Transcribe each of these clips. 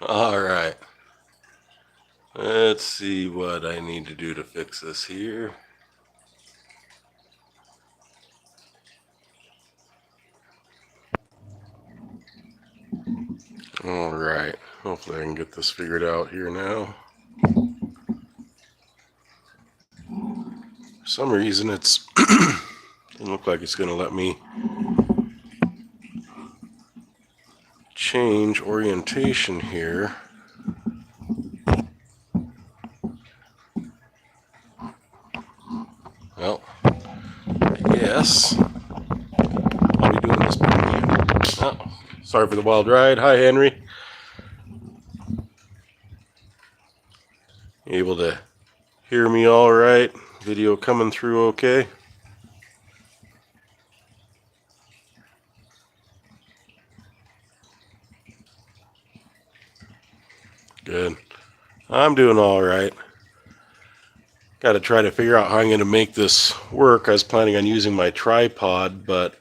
All right. Let's see what I need to do to fix this here. All right. Hopefully I can get this figured out here now. For some reason it's doesn't look like it's going to let me change orientation here. Well, I guess I'll be doing this by hand. Oh, sorry for the wild ride. Hi, Henry. You able to hear me all right? Video coming through okay? Good. I'm doing all right. Got to try to figure out how I'm going to make this work. I was planning on using my tripod, but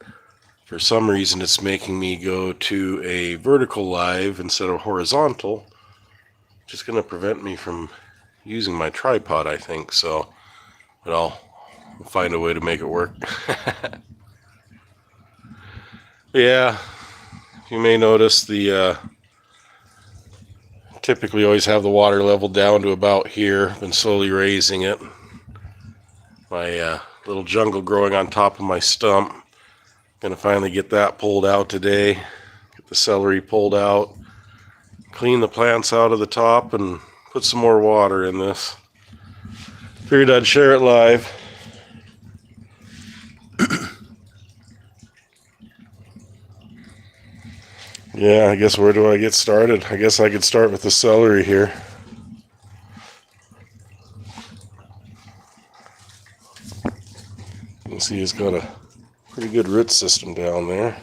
for some reason it's making me go to a vertical live instead of horizontal. Just going to prevent me from using my tripod, I think. So, but I'll find a way to make it work. Yeah, you may notice the typically always have the water level down to about here. Been slowly raising it. My little jungle growing on top of my stump. Gonna finally get that pulled out today. Get the celery pulled out. Clean the plants out of the top and put some more water in this. Figured I'd share it live. Yeah, I guess where do I get started? I guess I could start with the celery here. You can see it's got a pretty good root system down there.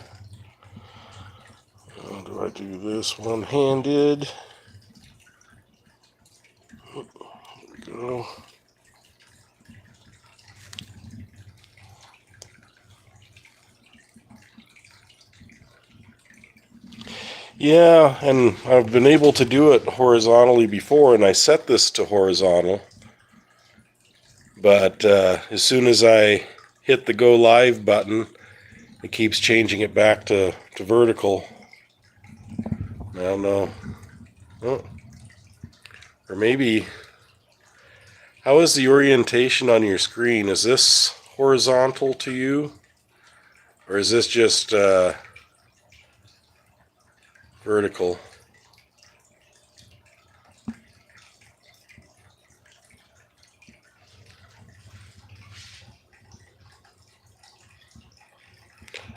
How do I do this one-handed? There we go. Yeah, and I've been able to do it horizontally before, and I set this to horizontal. But as soon as I hit the go live button, it keeps changing it back to vertical. I don't know. Oh. Or maybe, how is the orientation on your screen? Is this horizontal to you? Or is this just vertical?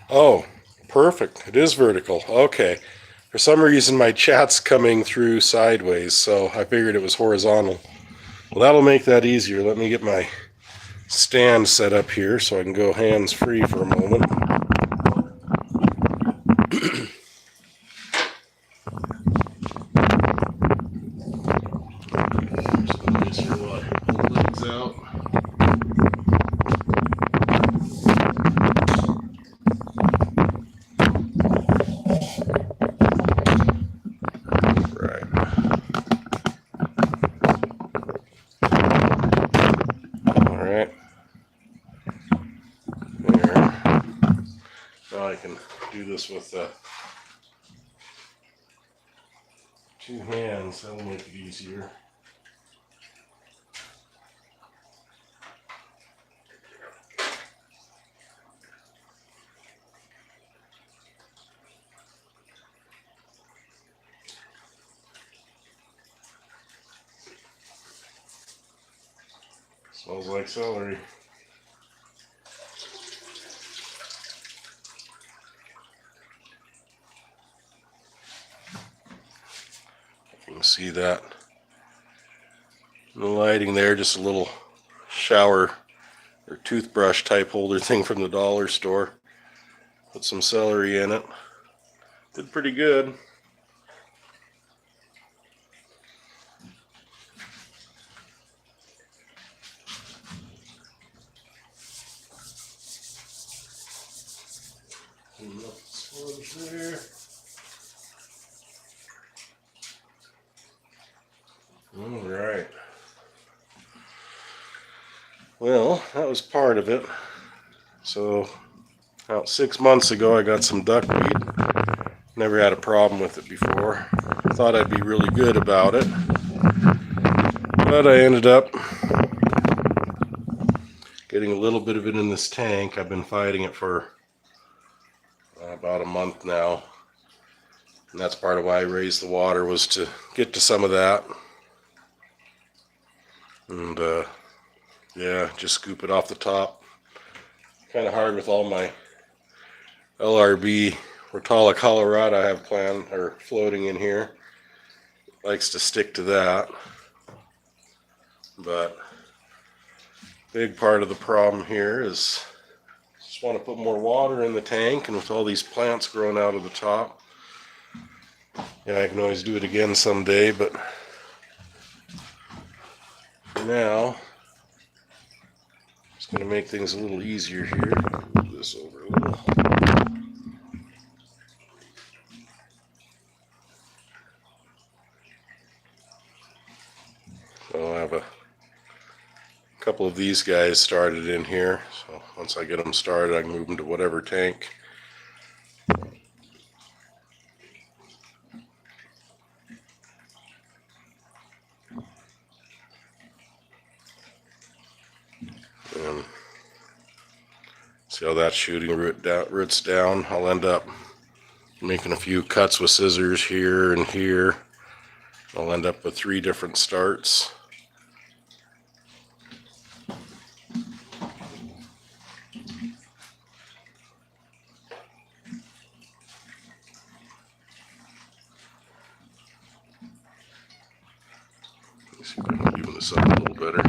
Oh, perfect. It is vertical. Okay. For some reason, my chat's coming through sideways, so I figured it was horizontal. Well, that'll make that easier. Let me get my stand set up here so I can go hands-free for a moment. So make sure while I pull the legs out. Alright. There. Now I can do this with two hands. That'll make it easier. Smells like celery. You can see that in the lighting there, just a little shower or toothbrush type holder thing from the dollar store. Put some celery in it. Did pretty good. There. Well, that was part of it. So about 6 months ago I got some duckweed. Never had a problem with it before. Thought I'd be really good about it. But I ended up getting a little bit of it in this tank. I've been fighting it for about a month now. And that's part of why I raised the water, was to get to some of that. And yeah, just scoop it off the top. Kind of hard with all my LRB Rotala Colorado I have planned or floating in here. Likes to stick to that. But big part of the problem here is just want to put more water in the tank, and with all these plants growing out of the top, yeah, I can always do it again someday, but for now, it's going to make things a little easier here. Move this over a little. So I have a couple of these guys started in here, so once I get them started I can move them to whatever tank. And see how that's shooting roots down. I'll end up making a few cuts with scissors here and here. I'll end up with 3 different starts. Let's see if I can even this up a little better.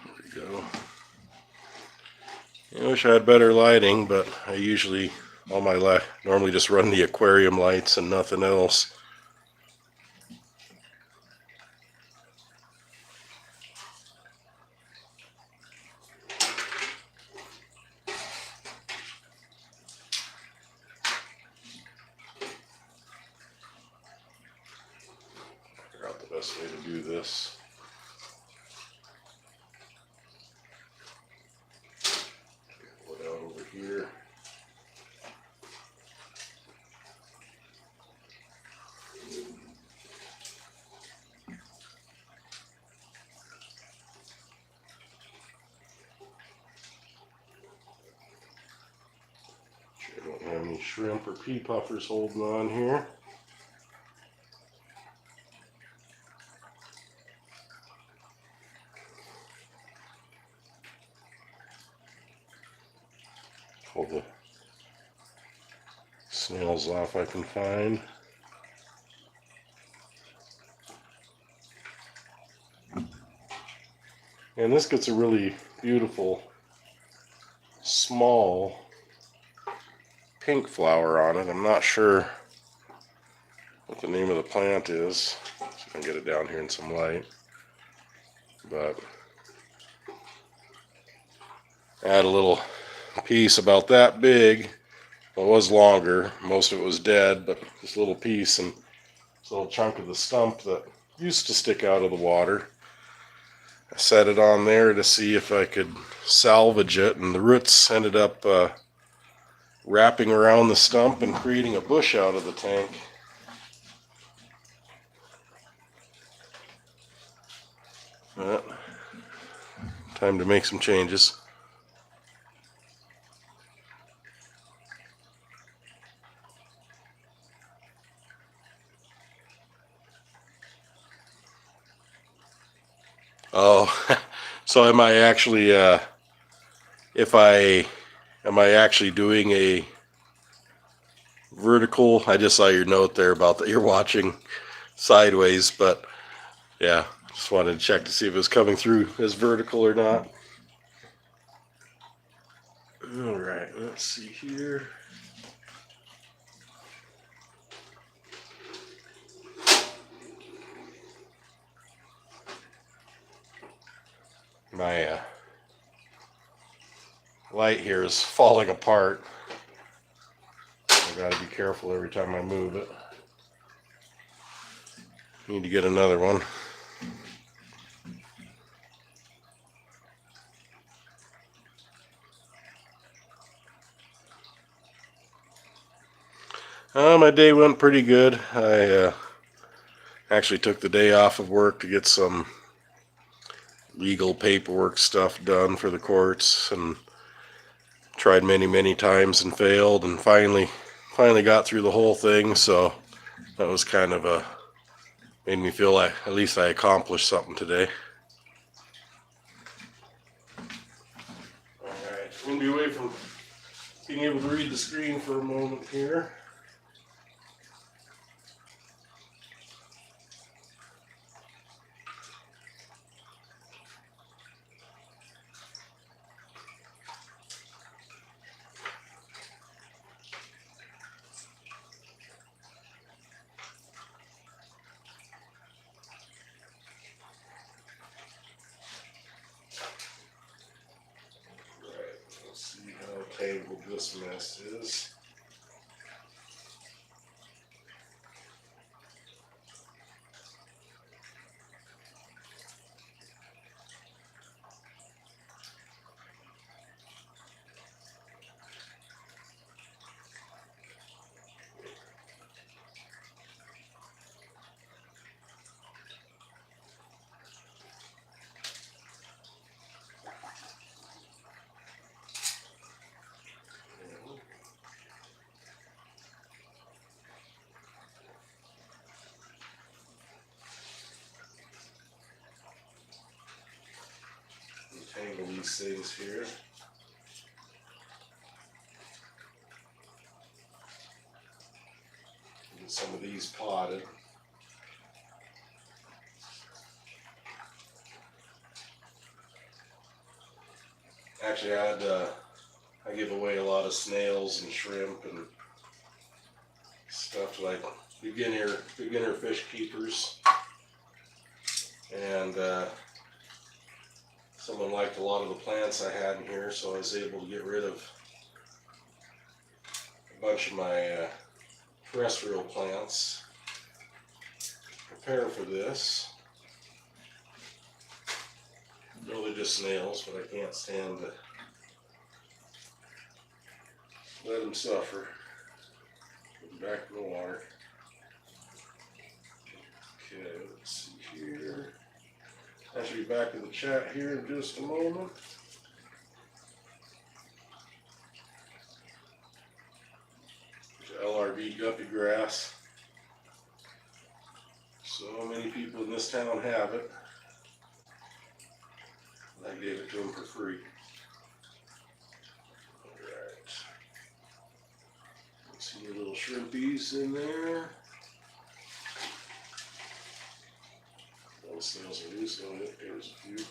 There we go. I wish I had better lighting, but I usually, all my life, normally just run the aquarium lights and nothing else. Figure out the best way to do this. Put it out over here. I don't have any shrimp or pea puffers holding on here. Pull the snails off I can find. And this gets a really beautiful small pink flower on it. I'm not sure what the name of the plant is. See if I can get it down here in some light. But I had a little piece about that big. Well, it was longer. Most of it was dead, but this little piece and this little chunk of the stump that used to stick out of the water. I set it on there to see if I could salvage it, and the roots ended up wrapping around the stump and creating a bush out of the tank. But time to make some changes. Oh, so am I actually am I actually doing a vertical? I just saw your note there about that you're watching sideways, but yeah, just wanted to check to see if it was coming through as vertical or not. All right, let's see here. My light here is falling apart. I gotta be careful every time I move it. Need to get another one. My day went pretty good. I actually took the day off of work to get some legal paperwork stuff done for the courts, and tried many times and failed, and finally got through the whole thing. So that was kind of made me feel like at least I accomplished something today. Alright, I'm going to be away from being able to read the screen for a moment here. Let's see how tangled this mess is. Tangle these things here. Get some of these potted. Actually, I give away a lot of snails and shrimp and stuff like beginner fish keepers, and someone liked a lot of the plants I had in here, so I was able to get rid of a bunch of my terrestrial plants. Prepare for this. No, they're just snails, but I can't stand to let them suffer. Put them back in the water. Okay, let's see here. I should be back in the chat here in just a moment. There's LRV guppy grass. So many people in this town have it. I gave it to them for free. Alright. See your little shrimpies in there. Those snails are loose. Oh, there's a few.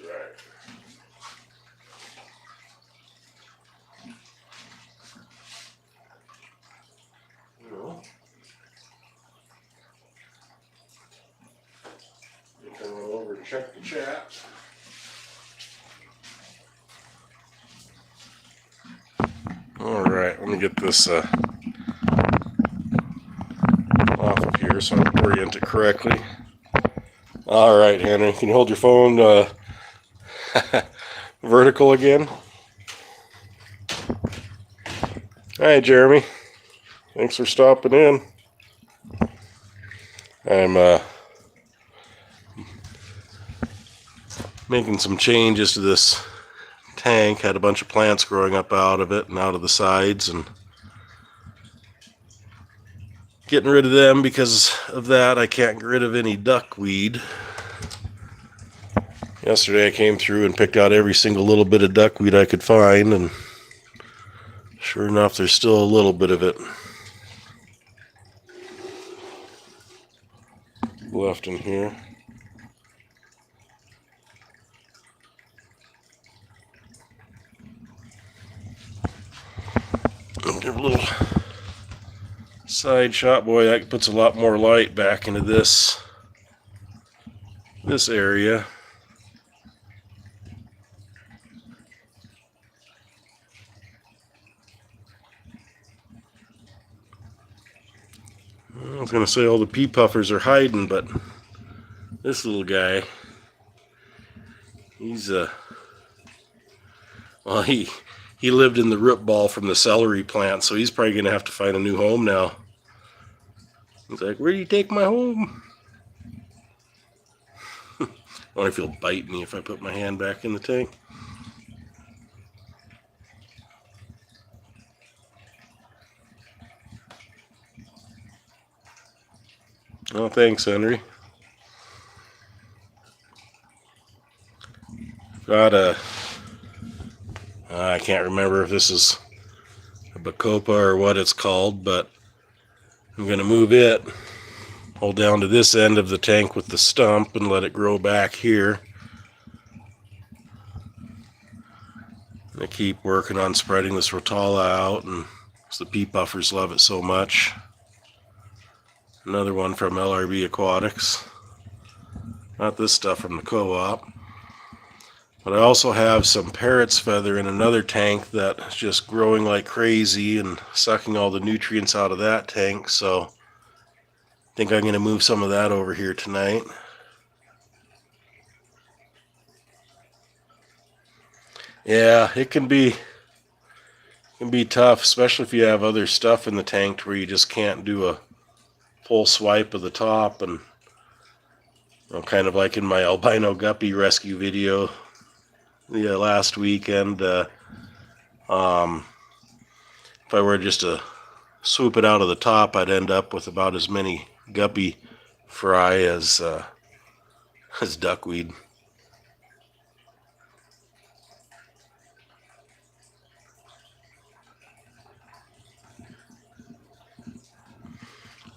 Alright. Well, you can run over and check the chat. Alright, let me get this off of here so I can orient it correctly. Alright, Henry, can you hold your phone vertical again? Hi, Jeremy. Thanks for stopping in. I'm making some changes to this tank. Had a bunch of plants growing up out of it and out of the sides, and getting rid of them. Because of that, I can't get rid of any duckweed. Yesterday I came through and picked out every single little bit of duckweed I could find, and sure enough, there's still a little bit of it left in here. I'll give a little side shot. Boy, that puts a lot more light back into this area. I was going to say all the pea puffers are hiding, but this little guy, he's well, he he lived in the root ball from the celery plant, so he's probably going to have to find a new home now. He's like, where do you take my home? I wonder if he'll bite me if I put my hand back in the tank. Oh, thanks, Henry. Got a, I can't remember if this is a bacopa or what it's called, but I'm going to move it, hold down to this end of the tank with the stump and let it grow back here. I keep working on spreading this rotala out, and the pea puffers love it so much. Another one from LakeMissoulaAquatics. Not this stuff from the co-op. But I also have some parrot's feather in another tank that's just growing like crazy and sucking all the nutrients out of that tank, so I think I'm going to move some of that over here tonight. Yeah, it can be tough, especially if you have other stuff in the tank where you just can't do a full swipe of the top. And kind of like in my albino guppy rescue video last weekend, if I were just to swoop it out of the top, I'd end up with about as many guppy fry as duckweed.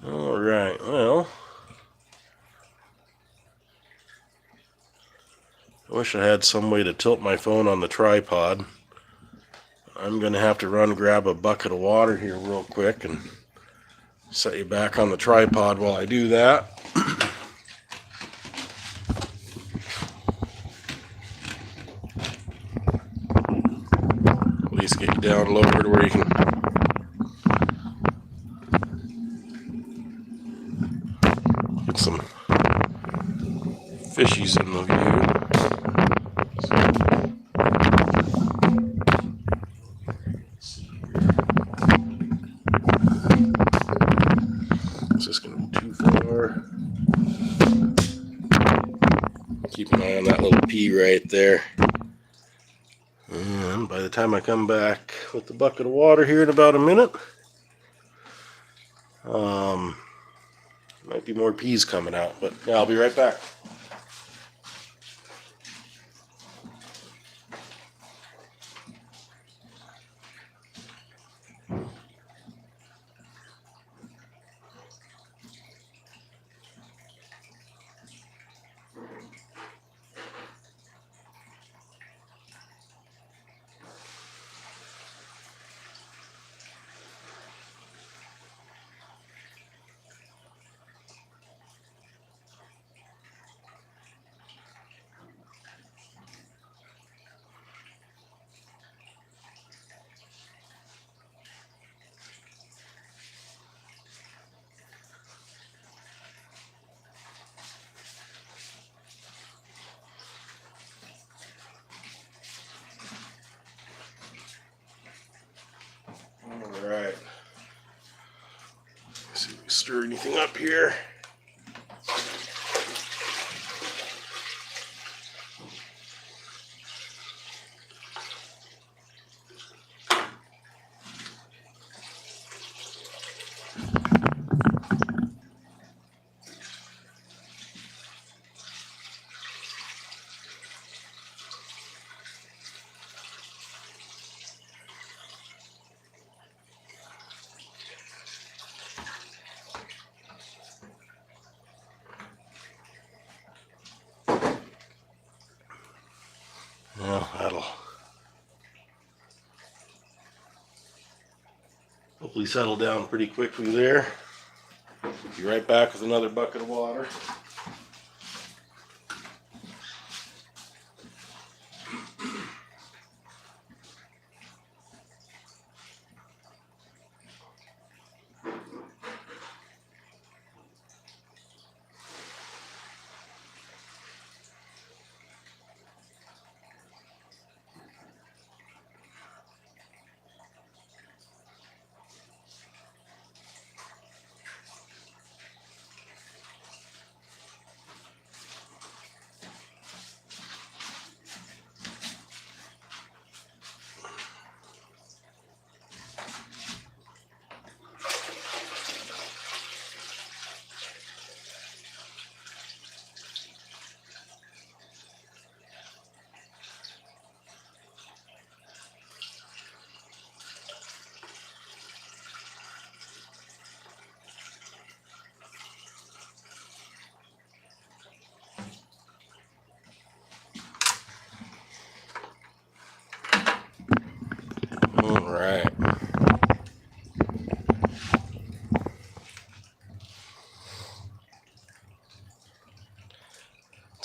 All right, well, I wish I had some way to tilt my phone on the tripod. I'm going to have to run grab a bucket of water here real quick and set you back on the tripod while I do that. At least get you down lower to where you can get some fishies in the view. Is this going to be too far? Keep an eye on that little pea right there. And by the time I come back with the bucket of water here in about a minute, might be more peas coming out, but yeah, I'll be right back. Alright. See if we stir anything up here. Well, that'll hopefully settle down pretty quickly there. Be right back with another bucket of water.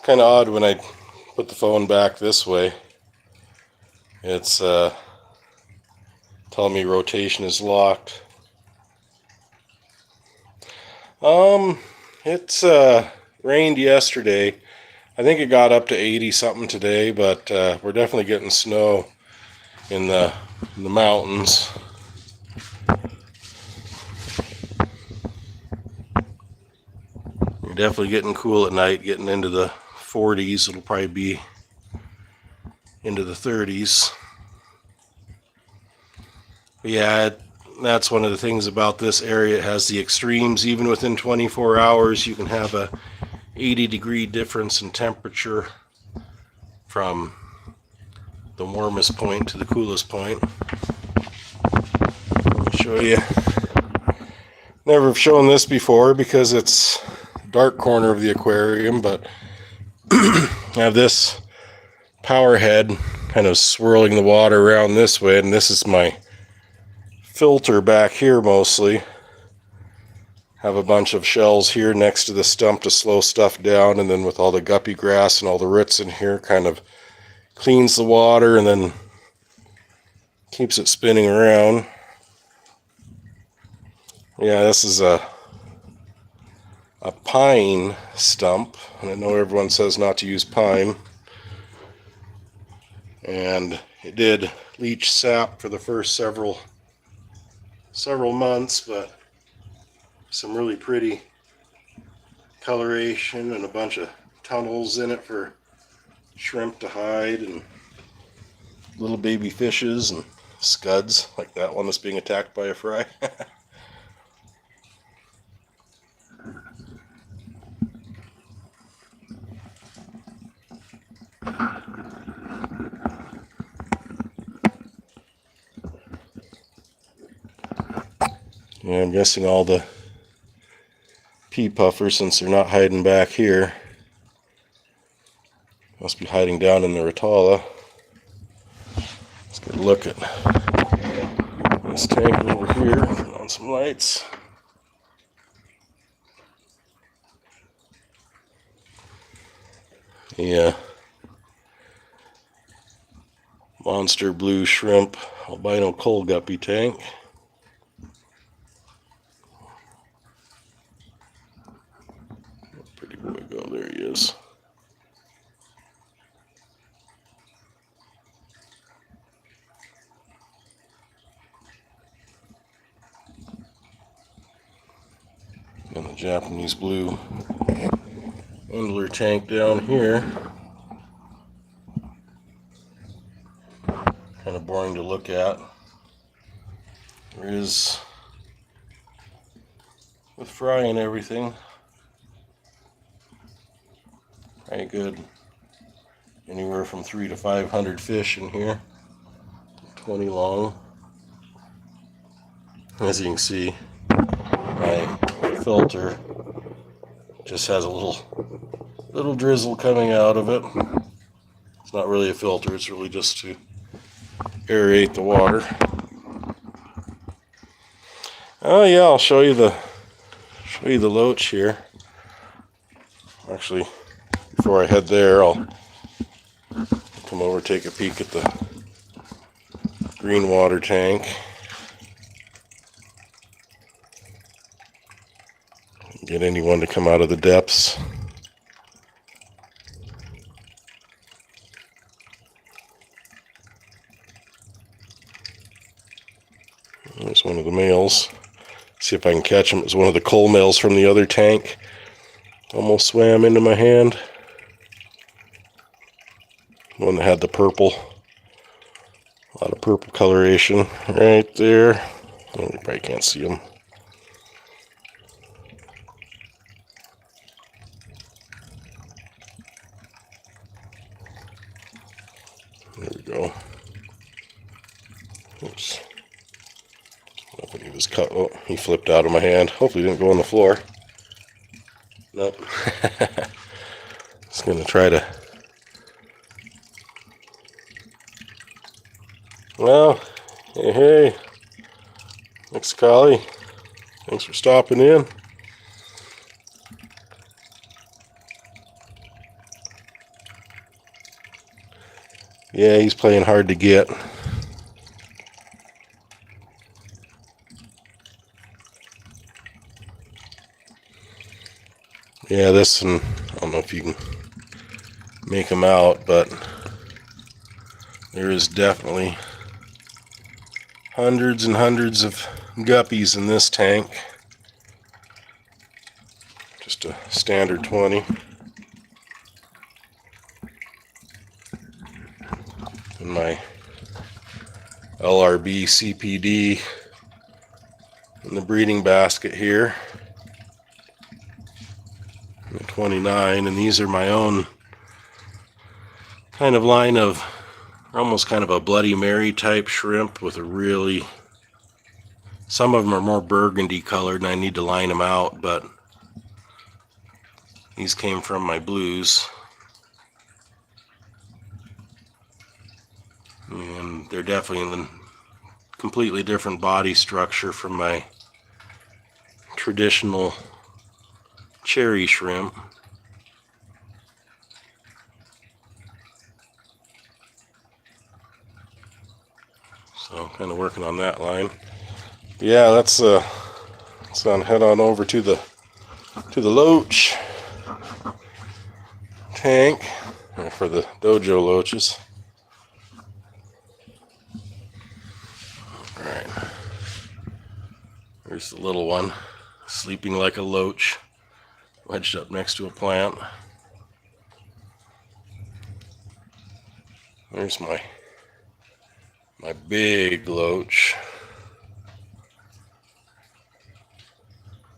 kind of odd when I put the phone back this way. It's telling me rotation is locked. It's rained yesterday. I think it got up to 80 something today, but we're definitely getting snow in the mountains. You're definitely getting cool at night, getting into the 40s. It'll probably be into the 30s. But yeah, that's one of the things about this area. It has the extremes. Even within 24 hours, you can have a 80-degree difference in temperature from the warmest point to the coolest point. Let me show you. Never have shown this before because it's a dark corner of the aquarium, but I have this power head kind of swirling the water around this way, and this is my filter back here mostly. Have a bunch of shells here next to the stump to slow stuff down, and then with all the guppy grass and all the roots in here, kind of cleans the water and then keeps it spinning around. Yeah, this is a pine stump, and I know everyone says not to use pine, and it did leach sap for the first several months, but some really pretty coloration and a bunch of tunnels in it for shrimp to hide, and little baby fishes and scuds like that one that's being attacked by a fry. Yeah, I'm guessing all the pea puffers, since they're not hiding back here, must be hiding down in the Rotala. Let's get a look at this tank over here. Turn on some lights. Yeah, monster blue shrimp albino coal guppy tank. Pretty boy go, there he is. And the Japanese blue Endler tank down here. Kind of boring to look at. There is, with fry and everything, pretty good. Anywhere from 300 to 500 fish in here. 20 long. As you can see, my filter just has a little drizzle coming out of it. It's not really a filter, it's really just to aerate the water. Oh yeah, I'll show you the loach here. Actually, before I head there, I'll come over and take a peek at the green water tank. Get anyone to come out of the depths. There's one of the males. See if I can catch him. It was one of the coal males from the other tank. Almost swam into my hand. One that had the purple. A lot of purple coloration right there. Oh, you probably can't see him. There we go. Oops. I think he was cut. Oh, he flipped out of my hand. Hopefully he didn't go on the floor. Nope. Just gonna try to. Well, hey, thanks, Collie. Thanks for stopping in. Yeah, he's playing hard to get. Yeah, this one, I don't know if you can make him out, but there is definitely hundreds and hundreds of guppies in this tank. Just a standard 20. And my LRB CPD in the breeding basket here. 29, and these are my own kind of line of almost kind of a Bloody Mary type shrimp with a really, some of them are more burgundy colored and I need to line them out, but these came from my blues. And they're definitely in a completely different body structure from my traditional cherry shrimp. So kind of working on that line. Yeah, let's head on over to the loach tank for the dojo loaches. All right, there's the little one sleeping like a loach, wedged up next to a plant. There's my big loach.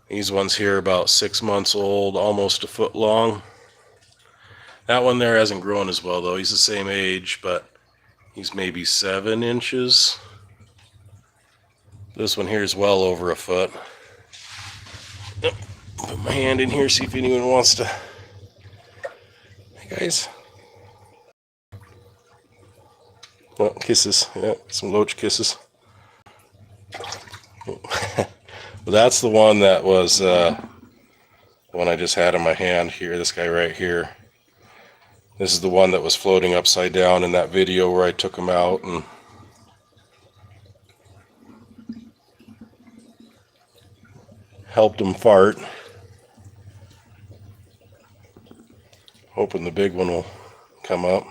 These ones here about 6 months old, almost a foot long. That one there hasn't grown as well though. He's the same age, but he's maybe 7 inches. This one here is well over a foot. Yep. Put my hand in here, see if anyone wants to. Hey guys. Oh, kisses. Yeah, some loach kisses. Well, that's the one that was the one I just had in my hand here. This guy right here. This is the one that was floating upside down in that video where I took him out and helped him fart. Hoping the big one will come up.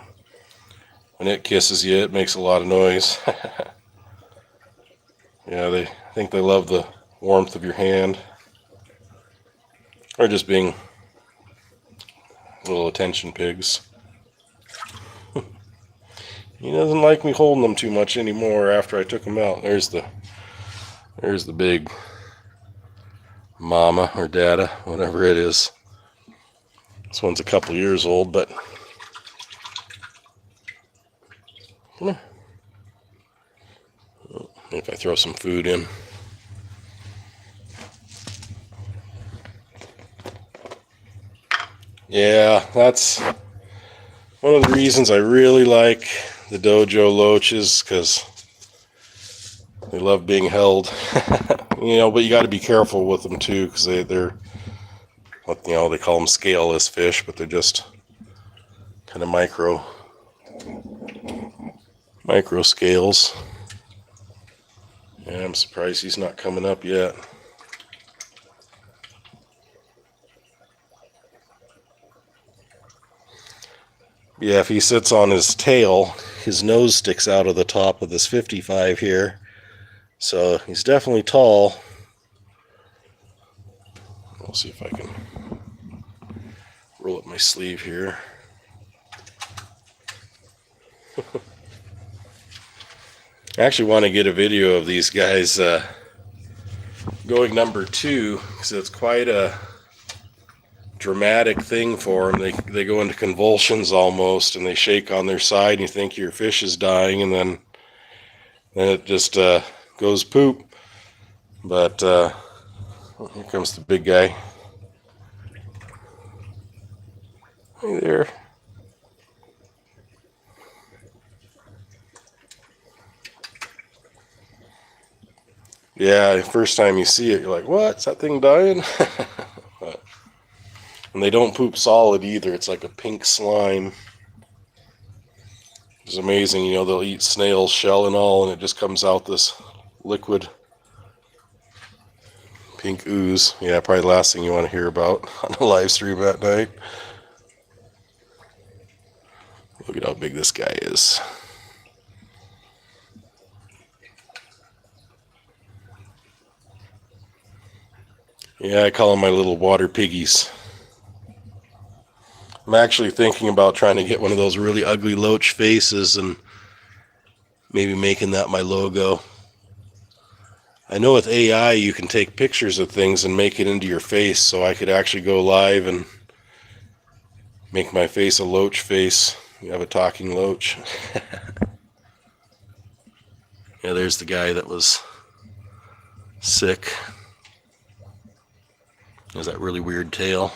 When it kisses you, it makes a lot of noise. Yeah, I think they love the warmth of your hand. Or just being little attention pigs. He doesn't like me holding them too much anymore after I took him out. There's the big mama or dada, whatever it is. This one's a couple years old, but come here. If I throw some food in. Yeah, that's one of the reasons I really like the dojo loaches, because they love being held. But you got to be careful with them too, because they're they call them scaleless fish, but they're just kind of micro scales. Yeah, I'm surprised he's not coming up yet. Yeah, if he sits on his tail, his nose sticks out of the top of this 55 here. So he's definitely tall. I'll see if I can roll up my sleeve here. I actually want to get a video of these guys going number 2, because it's quite a dramatic thing for them. They go into convulsions almost, and they shake on their side, and you think your fish is dying, and then it just goes poop. But here comes the big guy. Hey there. Yeah, first time you see it, you're like, what? Is that thing dying? And they don't poop solid either. It's like a pink slime. There's is amazing. You know, they'll eat snails, shell and all, and it just comes out this liquid pink ooze. Yeah, probably the last thing you want to hear about on a live stream at night. Look at how big this guy is. Yeah, I call them my little water piggies. I'm actually thinking about trying to get one of those really ugly loach faces and maybe making that my logo. I know with AI you can take pictures of things and make it into your face, so I could actually go live and make my face a loach face. You have a talking loach. Yeah, there's the guy that was sick. There's that really weird tail.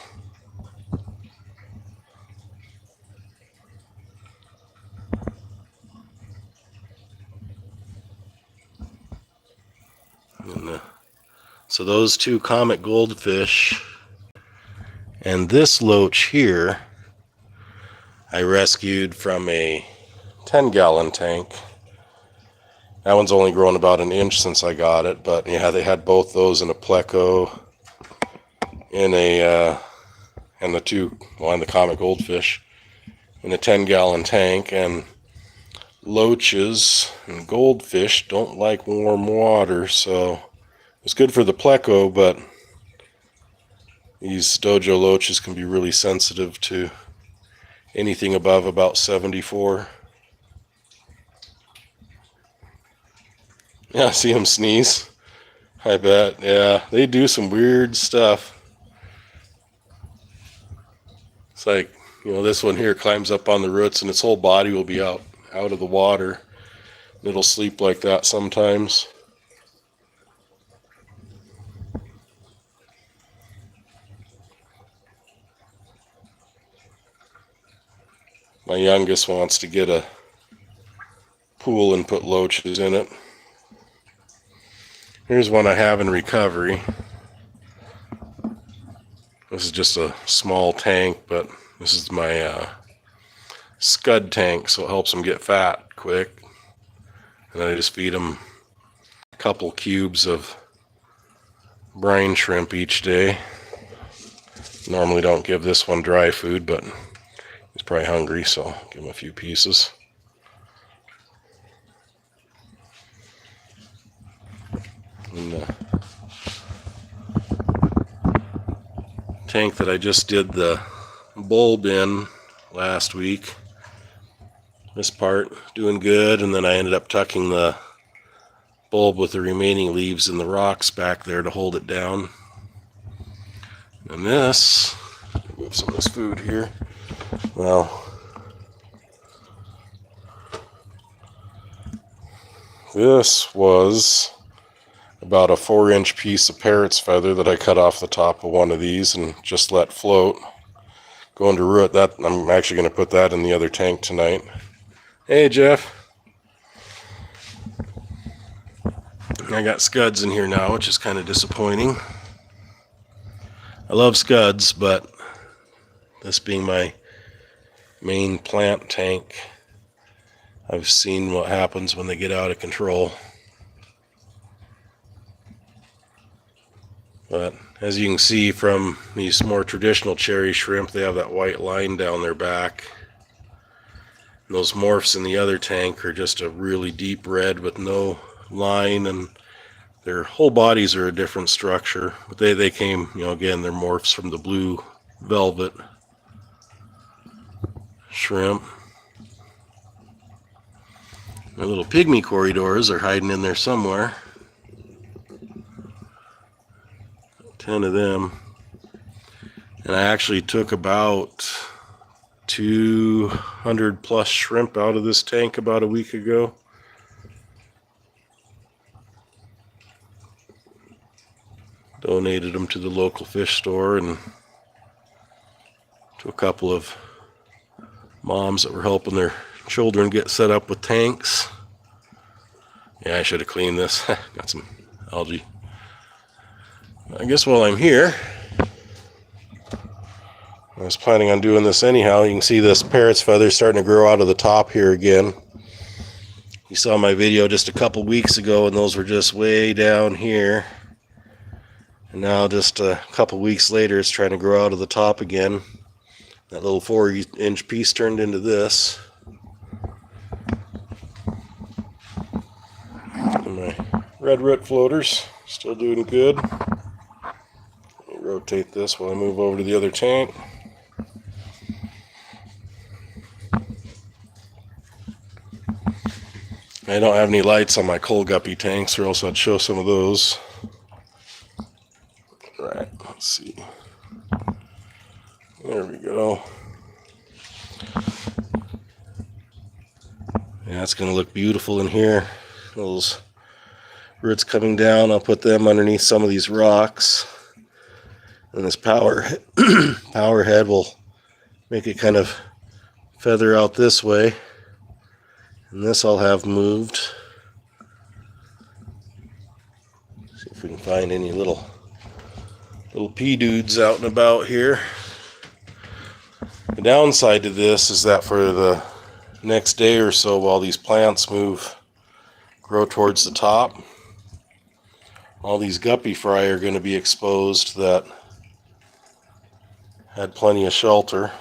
And, so those two comet goldfish and this loach here I rescued from a 10-gallon tank. That one's only grown about an inch since I got it, but yeah, they had both those in a pleco, in a and the comet goldfish in a 10-gallon tank. And loaches and goldfish don't like warm water, so it's good for the pleco, but these dojo loaches can be really sensitive to anything above about 74. Yeah, see them sneeze. I bet. Yeah, they do some weird stuff. It's like, you know, this one here climbs up on the roots and its whole body will be out of the water. It'll sleep like that sometimes. My youngest wants to get a pool and put loaches in it. Here's one I have in recovery. This is just a small tank, but this is my scud tank, so it helps them get fat quick. And I just feed them a couple cubes of brine shrimp each day. Normally don't give this one dry food, but he's probably hungry, so I'll give him a few pieces. And the tank that I just did the bulb in last week, this part doing good, and then I ended up tucking the bulb with the remaining leaves in the rocks back there to hold it down. And this, move some of this food here. Well, this was about a 4-inch piece of parrot's feather that I cut off the top of one of these and just let float. Going to root that. I'm actually going to put that in the other tank tonight. Hey, Jeff. I got scuds in here now, which is kind of disappointing. I love scuds, but this being my main plant tank, I've seen what happens when they get out of control. But as you can see from these more traditional cherry shrimp, they have that white line down their back. And those morphs in the other tank are just a really deep red with no line, and their whole bodies are a different structure. But they came, you know, again, they're morphs from the blue velvet shrimp. My little pygmy corridors are hiding in there somewhere. 10 of them. And I actually took about 200 plus shrimp out of this tank about a week ago. Donated them to the local fish store and to a couple of moms that were helping their children get set up with tanks. Yeah, I should have cleaned this. Got some algae. I guess while I'm here, I was planning on doing this anyhow. You can see this parrot's feather starting to grow out of the top here again. You saw my video just a couple weeks ago and those were just way down here. And now just a couple weeks later it's trying to grow out of the top again. That little 4-inch piece turned into this. And my red root floaters still doing good. Let me rotate this while I move over to the other tank. I don't have any lights on my coal guppy tanks, or else I'd show some of those. Right, let's see. There we go. Yeah, it's going to look beautiful in here. Those roots coming down, I'll put them underneath some of these rocks. And this power head will make it kind of feather out this way. And this I'll have moved. See if we can find any little pea dudes out and about here. The downside to this is that for the next day or so, while these plants grow towards the top, all these guppy fry are going to be exposed that had plenty of shelter.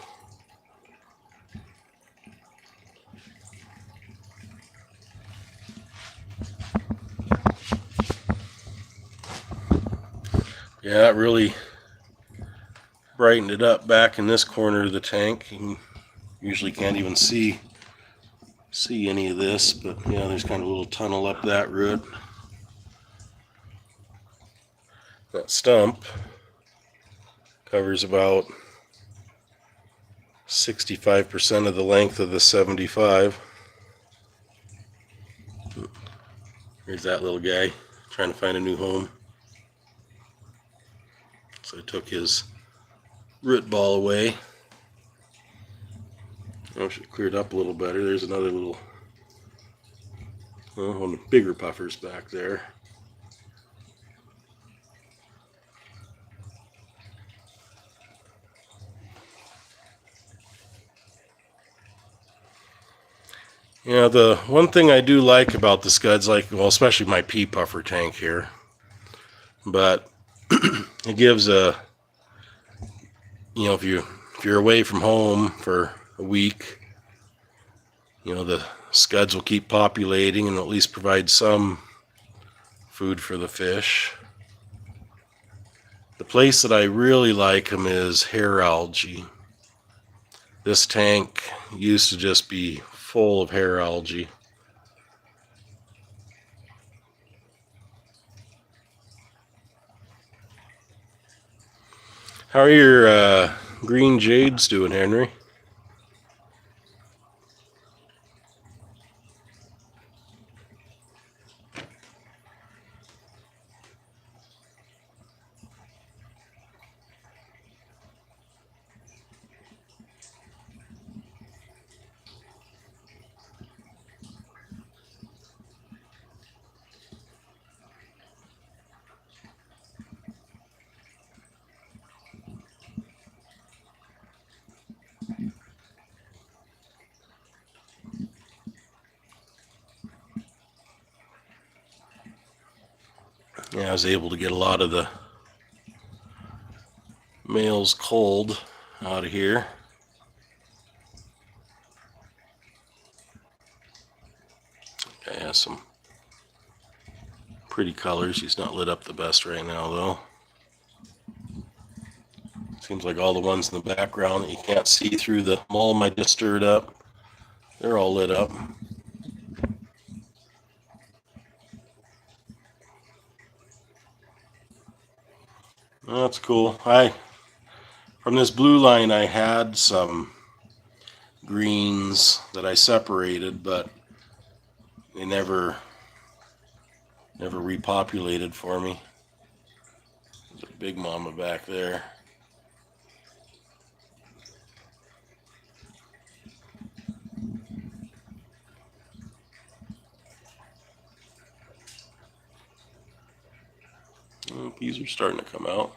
Yeah, it really brightened it up back in this corner of the tank. You usually can't even see any of this, but yeah, there's kind of a little tunnel up that root. That stump covers about 65% of the length of the 75. Here's that little guy trying to find a new home. So I took his root ball away. I should have cleared up a little better. There's another little, one of the bigger puffers back there. Yeah, the one thing I do like about the scuds, well, especially my pea puffer tank here, but it gives if you're away from home for a week, the scuds will keep populating and at least provide some food for the fish. The place that I really like them is hair algae. This tank used to just be full of hair algae. How are your green jades doing, Henry? Yeah, I was able to get a lot of the males cold out of here. Guy has some pretty colors. He's not lit up the best right now, though. Seems like all the ones in the background that you can't see through the mulm I just stirred up, they're all lit up. That's cool. From this blue line, I had some greens that I separated, but they never repopulated for me. There's a big mama back there. Peas are starting to come out.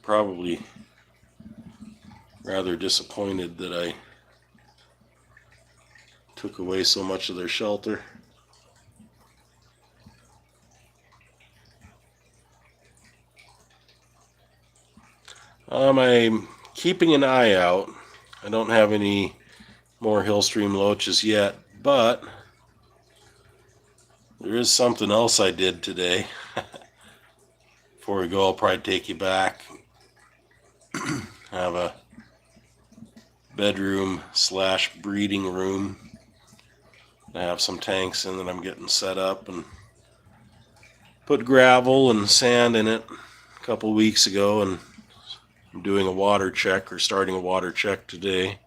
Probably rather disappointed that I Took away so much of their shelter. I'm keeping an eye out. I don't have any more Hillstream loaches yet, but there is something else I did today. Before we go, I'll probably take you back. I have a bedroom / breeding room. I have some tanks in that I'm getting set up and put gravel and sand in it a couple weeks ago, and I'm doing a water check, or starting a water check today.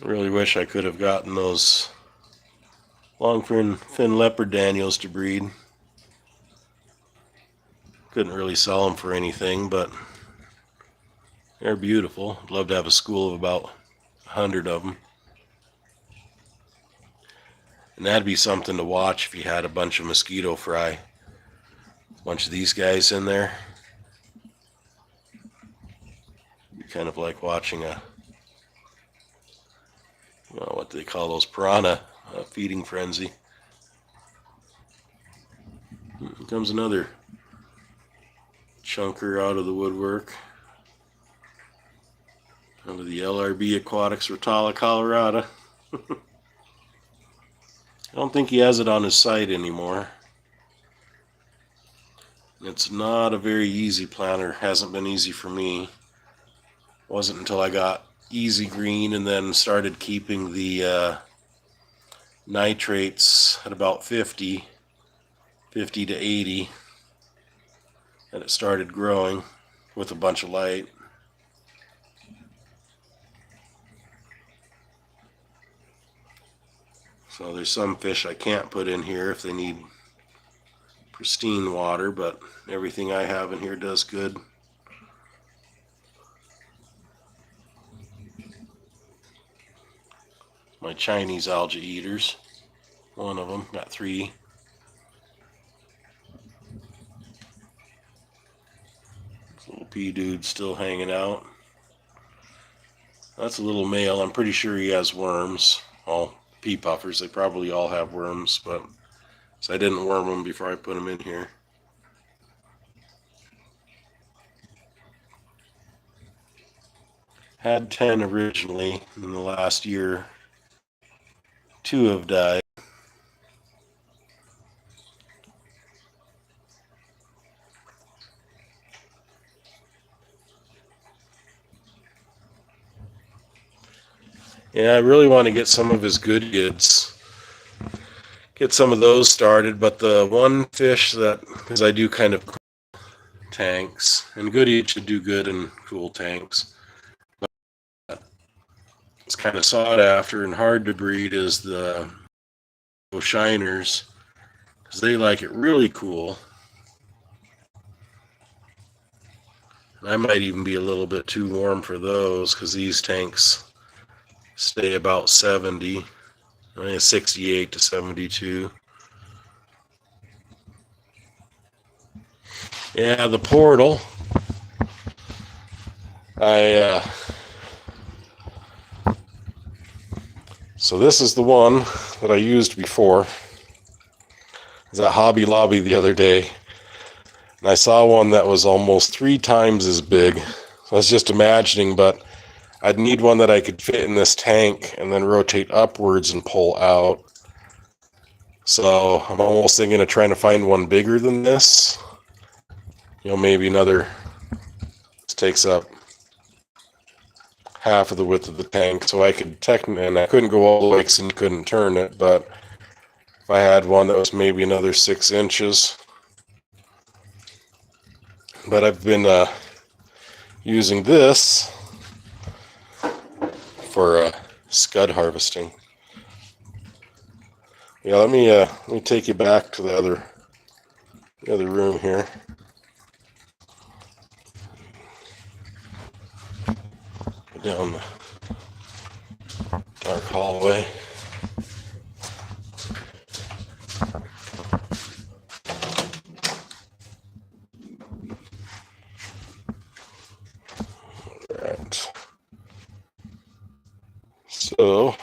I really wish I could have gotten those long fin leopard Daniels to breed. Couldn't really sell them for anything, but they're beautiful. I'd love to have a school of about 100 of them. And that'd be something to watch if you had a bunch of mosquito fry. A bunch of these guys in there. It'd be kind of like watching a, what they call those, piranha feeding frenzy. Here comes another chunker out of the woodwork. Out of the LakeMissoulaAquatics, Rotala, Colorado. I don't think he has it on his site anymore. It's not a very easy planter. Hasn't been easy for me. It wasn't until I got Easy Green and then started keeping the nitrates at about 50 to 80 that it started growing with a bunch of light. So there's some fish I can't put in here if they need pristine water, but everything I have in here does good. My Chinese algae eaters, one of them, got 3. This little pea dude still hanging out. That's a little male. I'm pretty sure he has worms. All pea puffers, they probably all have worms, but so I didn't worm them before I put them in here. Had 10 originally. In the last year, 2 have died. Yeah, I really want to get some of his good goods. Get some of those started, but the one fish that, because I do kind of cool tanks, and Goodie should do good in cool tanks, but it's kind of sought after and hard to breed, is the shiners, because they like it really cool. I might even be a little bit too warm for those, because these tanks stay about 70, 68 to 72. Yeah, the portal. So this is the one that I used before. I was at Hobby Lobby the other day, and I saw one that was almost 3 times as big. So I was just imagining, but I'd need one that I could fit in this tank and then rotate upwards and pull out. So I'm almost thinking of trying to find one bigger than this. Maybe another, this takes up half of the width of the tank, so I could technically, and I couldn't go all the way because you couldn't turn it, but if I had one that was maybe another 6 inches. But I've been using this for scud harvesting. Yeah, let me take you back to the other room here. Go down the dark hallway. So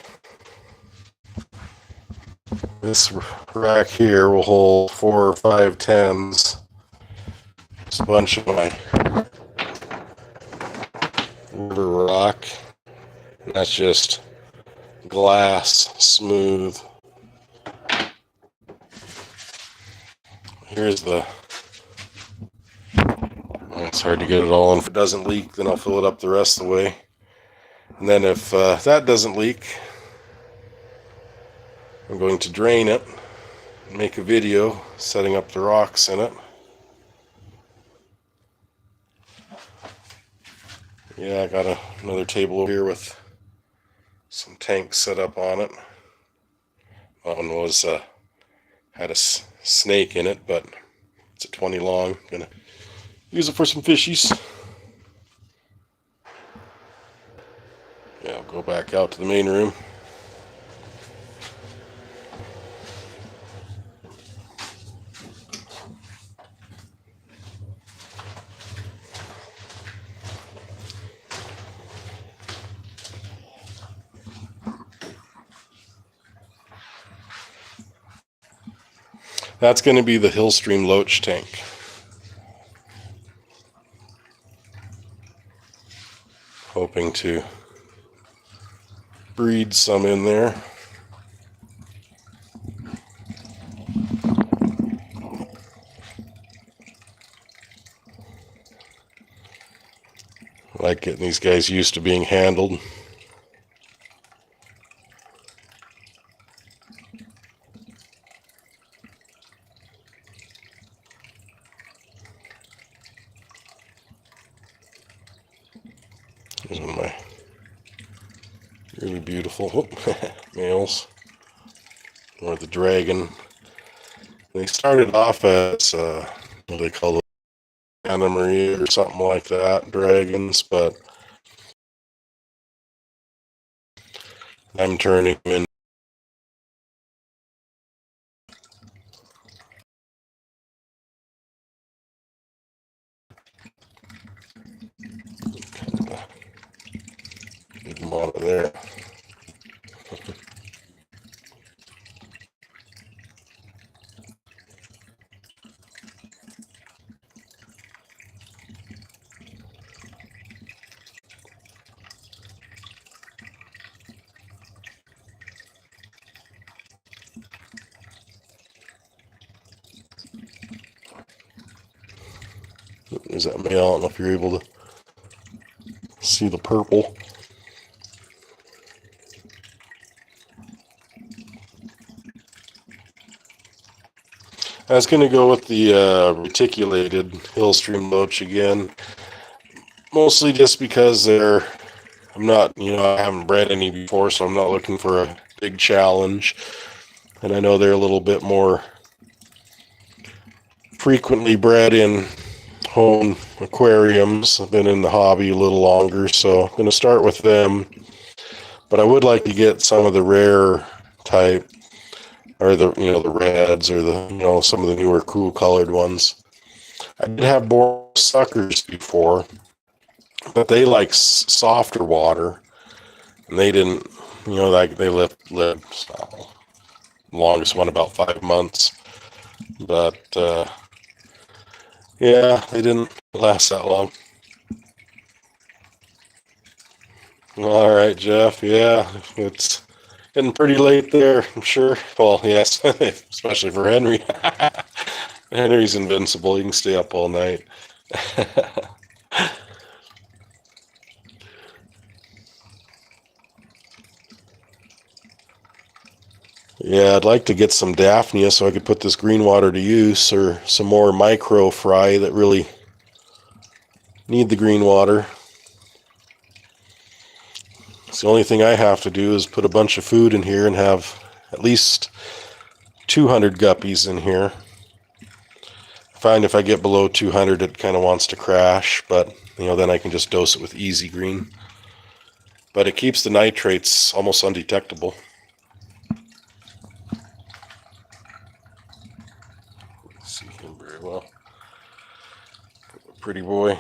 this rack here will hold 4 or 5 tens. Just a bunch of my river rock. And that's just glass, smooth. Here's the... It's hard to get it all in. If it doesn't leak, then I'll fill it up the rest of the way. And then if that doesn't leak, I'm going to drain it and make a video setting up the rocks in it. Yeah, I got another table over here with some tanks set up on it. That one was had a snake in it, but it's a 20 long. I'm gonna use it for some fishies. Yeah, I'll go back out to the main room. That's going to be the Hillstream Loach tank. Hoping to breed some in there. I like getting these guys used to being handled. Here's one of my really beautiful males. Or the dragon. They started off as, what do they call it? Anna Maria or something like that, dragons, but I'm turning them in. Get them out of there. There's that male. I don't know if you're able to see the purple. I was going to go with the reticulated Hillstream Loach again, mostly just because I'm not, I haven't bred any before, so I'm not looking for a big challenge, and I know they're a little bit more frequently bred in home aquariums. I've been in the hobby a little longer, so I'm going to start with them, but I would like to get some of the rare type, or the the reds, or the some of the newer cool colored ones. I did have boar suckers before, but they like softer water, and they didn't, like they lived longest one about 5 months, but yeah, they didn't last that long. All right, Jeff. Yeah, it's getting pretty late there, I'm sure. Well, yes, especially for Henry. Henry's invincible. He can stay up all night. Yeah, I'd like to get some Daphnia so I could put this green water to use, or some more micro fry that really need the green water. It's the only thing I have to do is put a bunch of food in here and have at least 200 guppies in here. I find if I get below 200, it kind of wants to crash, but then I can just dose it with easy green. But it keeps the nitrates almost undetectable. See him very well. Pretty boy.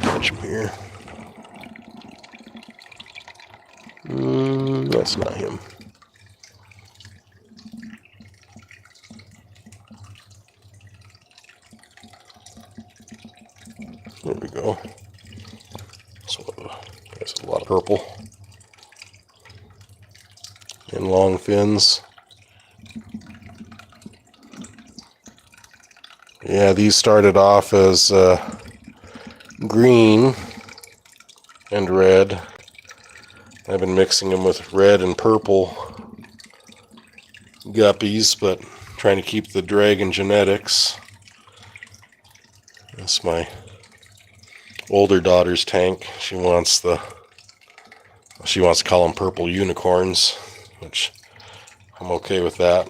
Touch him here. That's not him. There we go. So there's a lot of purple and long fins. Yeah, these started off as green and red. I've been mixing them with red and purple guppies, but trying to keep the dragon genetics. That's my older daughter's tank. She wants to call them purple unicorns, which I'm okay with that.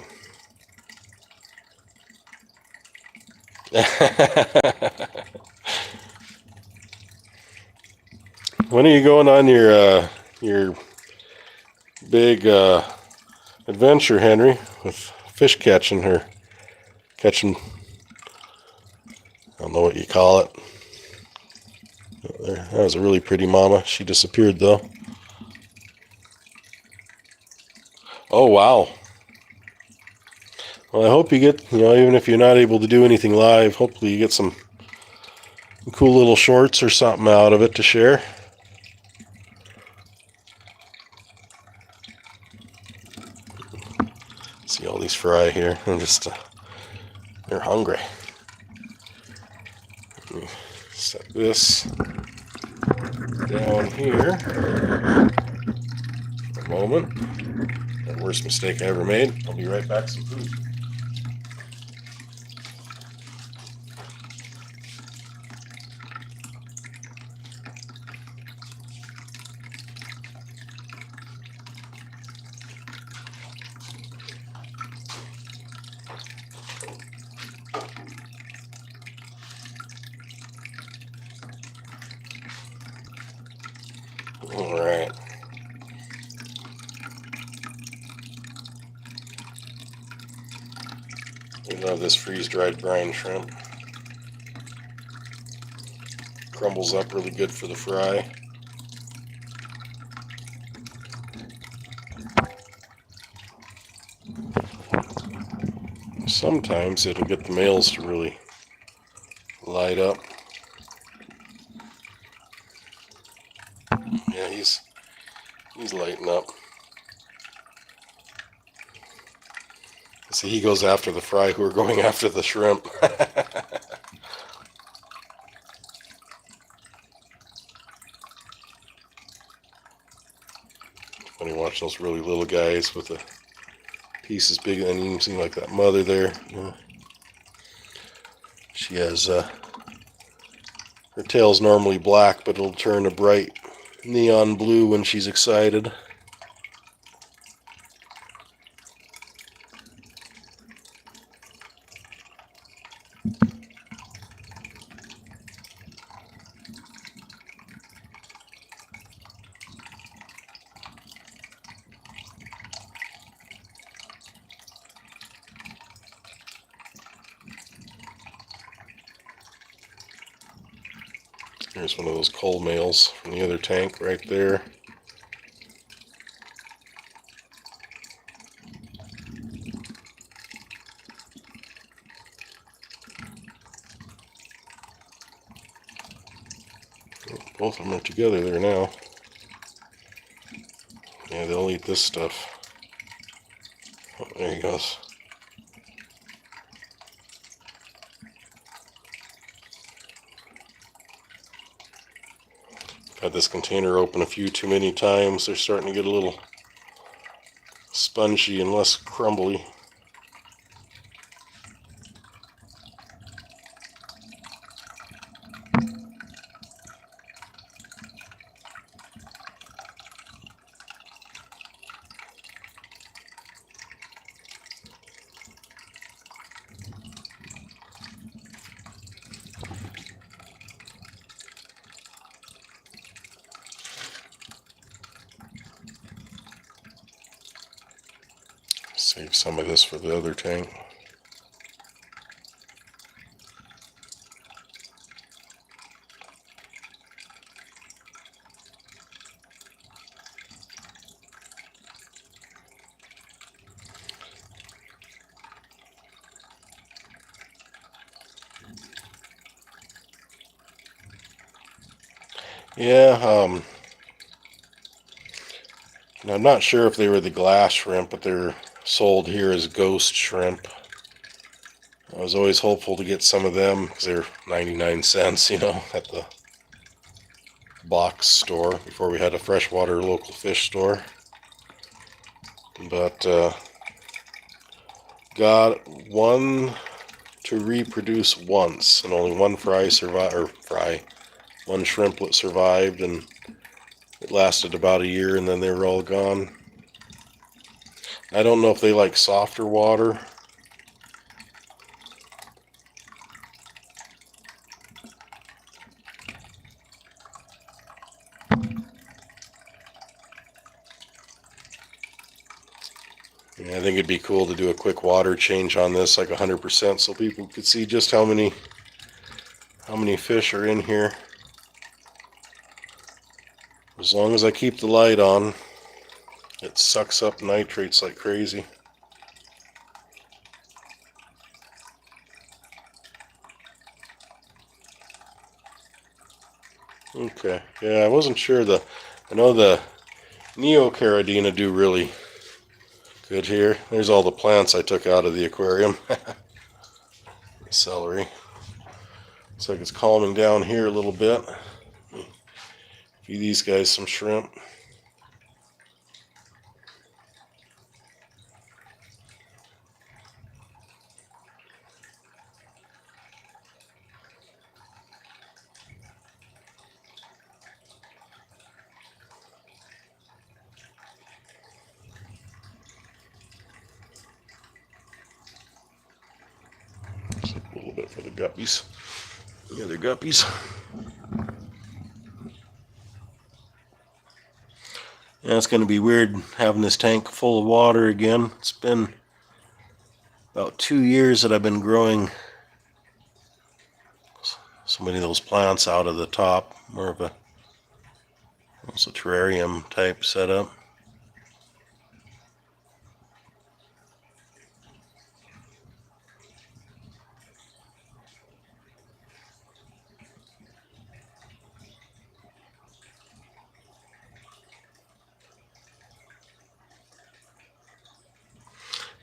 When are you going on your big adventure, Henry, with fish catching or catching? I don't know what you call it. That was a really pretty mama. She disappeared though. Oh wow. Well, I hope you get, even if you're not able to do anything live, hopefully you get some cool little shorts or something out of it to share. See all these fry here. They're hungry. Let me set this down here for a moment. The worst mistake I ever made. I'll be right back. Some food. All right. We love this freeze-dried brine shrimp. Crumbles up really good for the fry. Sometimes it'll get the males to really light up. Yeah, he's lighting up. See, he goes after the fry who are going after the shrimp. Funny watching those really little guys with the pieces bigger than you can see, like that mother there. She has her tail's normally black, but it'll turn a bright neon blue when she's excited. Here's one of those cull males from the other tank right there. Both of them are together there now. Yeah, they'll eat this stuff. Oh, there he goes. Had this container open a few too many times. They're starting to get a little spongy and less crumbly. Save some of this for the other tank. Yeah, I'm not sure if they were the glass shrimp, but they're sold here as ghost shrimp. I was always hopeful to get some of them because they're 99 cents, at the box store before we had a freshwater local fish store. But got one to reproduce once, and only one fry survived, or one shrimplet survived, and it lasted about a year, and then they were all gone. I don't know if they like softer water. Yeah, I think it'd be cool to do a quick water change on this, like 100%, so people could see just how many fish are in here. As long as I keep the light on, it sucks up nitrates like crazy. Okay, yeah, I wasn't sure. I know the Neocaridina do really good here. There's all the plants I took out of the aquarium. Celery. Looks like it's calming down here a little bit. Feed these guys some shrimp. A little bit for the guppies. The other guppies. Yeah, it's going to be weird having this tank full of water again. It's been about 2 years that I've been growing so many of those plants out of the top. More of almost a terrarium type setup.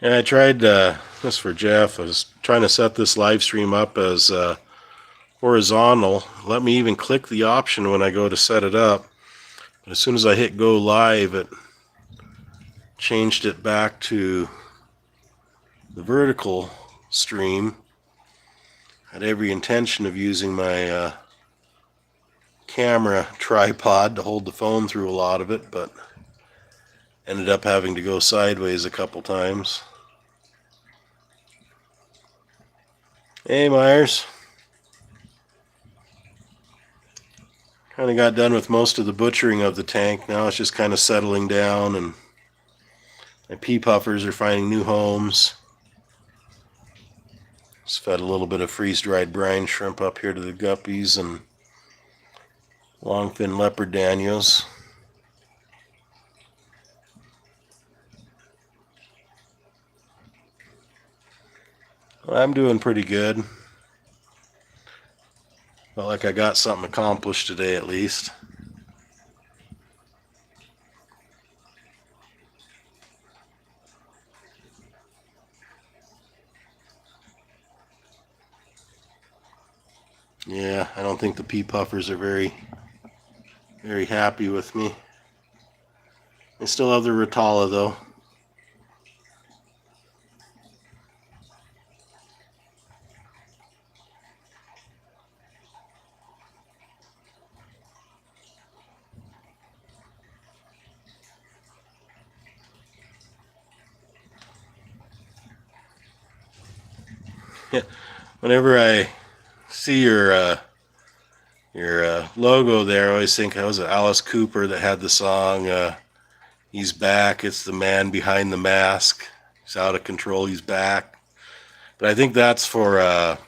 And I tried this for Jeff. I was trying to set this live stream up as horizontal. Let me even click the option when I go to set it up. But as soon as I hit go live, it changed it back to the vertical stream. I had every intention of using my camera tripod to hold the phone through a lot of it, but ended up having to go sideways a couple times. Hey, Myers. Kind of got done with most of the butchering of the tank. Now it's just kind of settling down, and my pea puffers are finding new homes. Just fed a little bit of freeze-dried brine shrimp up here to the guppies and longfin leopard danios. Well, I'm doing pretty good. Felt like I got something accomplished today at least. Yeah, I don't think the pea puffers are very happy with me. I still have the Rotala though. Yeah, whenever I see your logo there, I always think, was it Alice Cooper that had the song, He's Back, it's the man behind the mask, he's out of control, he's back. But I think that's for the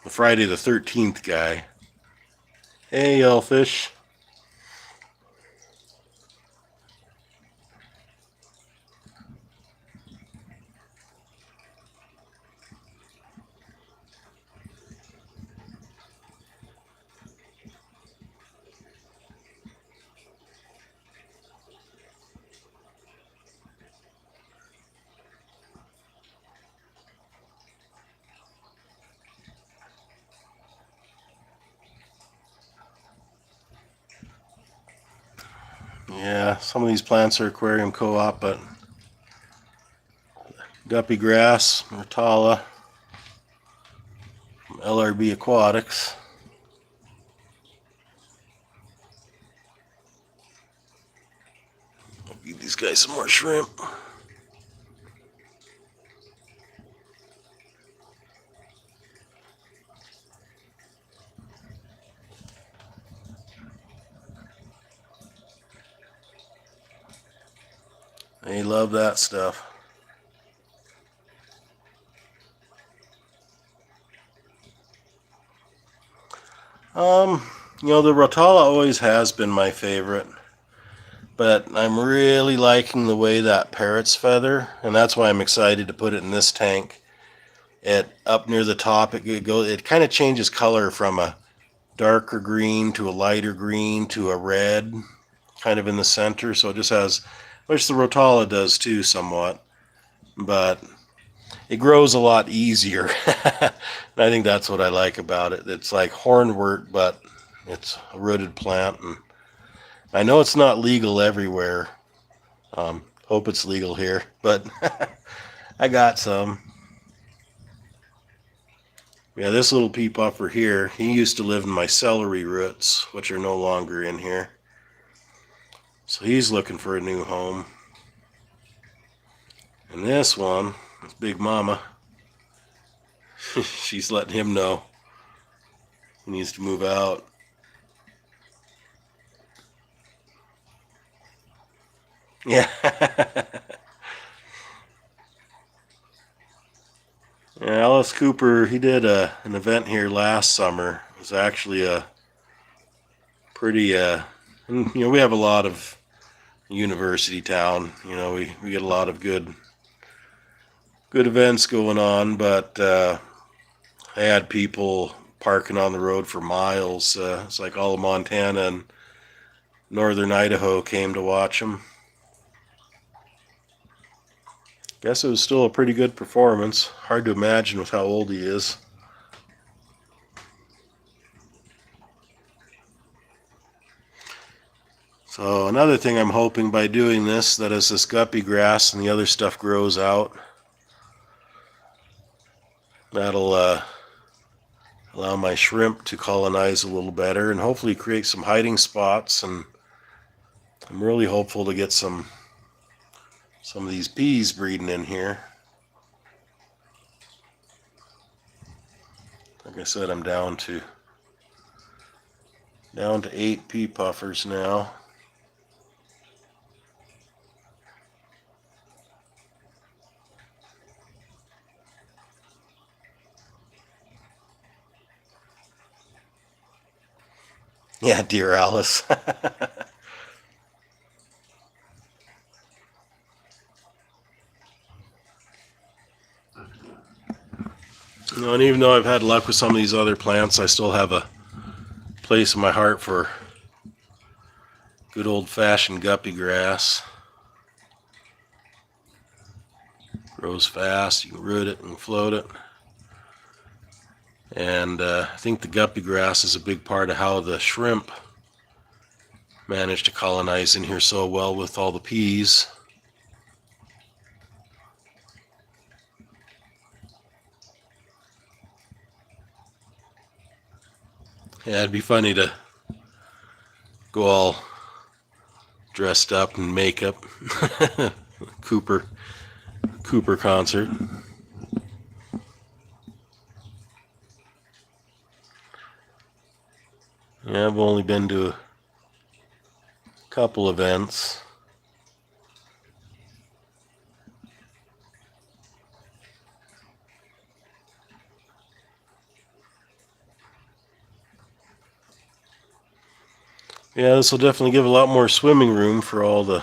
Friday the 13th guy. Hey, Yellowfish. some of these plants are aquarium co-op, but guppy grass, Rotala, from LakeMissoulaAquatics. I'll give these guys some more shrimp. They love that stuff. You know, the Rotala always has been my favorite, but I'm really liking the way that parrot's feather, and that's why I'm excited to put it in this tank. Up near the top, it kind of changes color from a darker green to a lighter green to a red, kind of in the center. So it just has, which the Rotala does too somewhat, but it grows a lot easier. And I think that's what I like about it. It's like hornwort, but it's a rooted plant. And I know it's not legal everywhere. Hope it's legal here, but I got some. Yeah, this little pea puffer here, he used to live in my celery roots, which are no longer in here. So he's looking for a new home. And this one, this Big Mama, she's letting him know he needs to move out. Yeah. Yeah, Alice Cooper, he did an event here last summer. It was actually a pretty, you know, we have a lot of university town. You know, we get a lot of good events going on, but they had people parking on the road for miles. It's like all of Montana and northern Idaho came to watch him. Guess it was still a pretty good performance. Hard to imagine with how old he is. So another thing I'm hoping by doing this, that as this guppy grass and the other stuff grows out, that'll allow my shrimp to colonize a little better and hopefully create some hiding spots. And I'm really hopeful to get some of these peas breeding in here. Like I said, I'm down to 8 pea puffers now. Yeah, dear Alice. You know, and even though I've had luck with some of these other plants, I still have a place in my heart for good old-fashioned guppy grass. Grows fast, you can root it and float it. And I think the guppy grass is a big part of how the shrimp managed to colonize in here so well with all the peas. Yeah, it'd be funny to go all dressed up in makeup. Cooper concert. Yeah, I've only been to a couple events. Yeah, this will definitely give a lot more swimming room for all the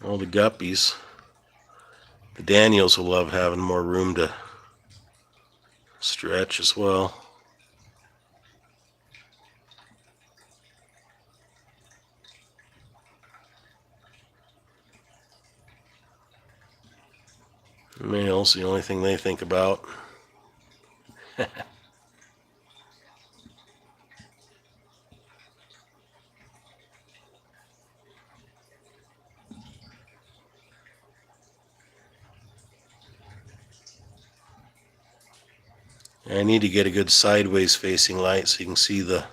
guppies. The Daniels will love having more room to stretch as well. The males, the only thing they think about. I need to get a good sideways facing light so you can see the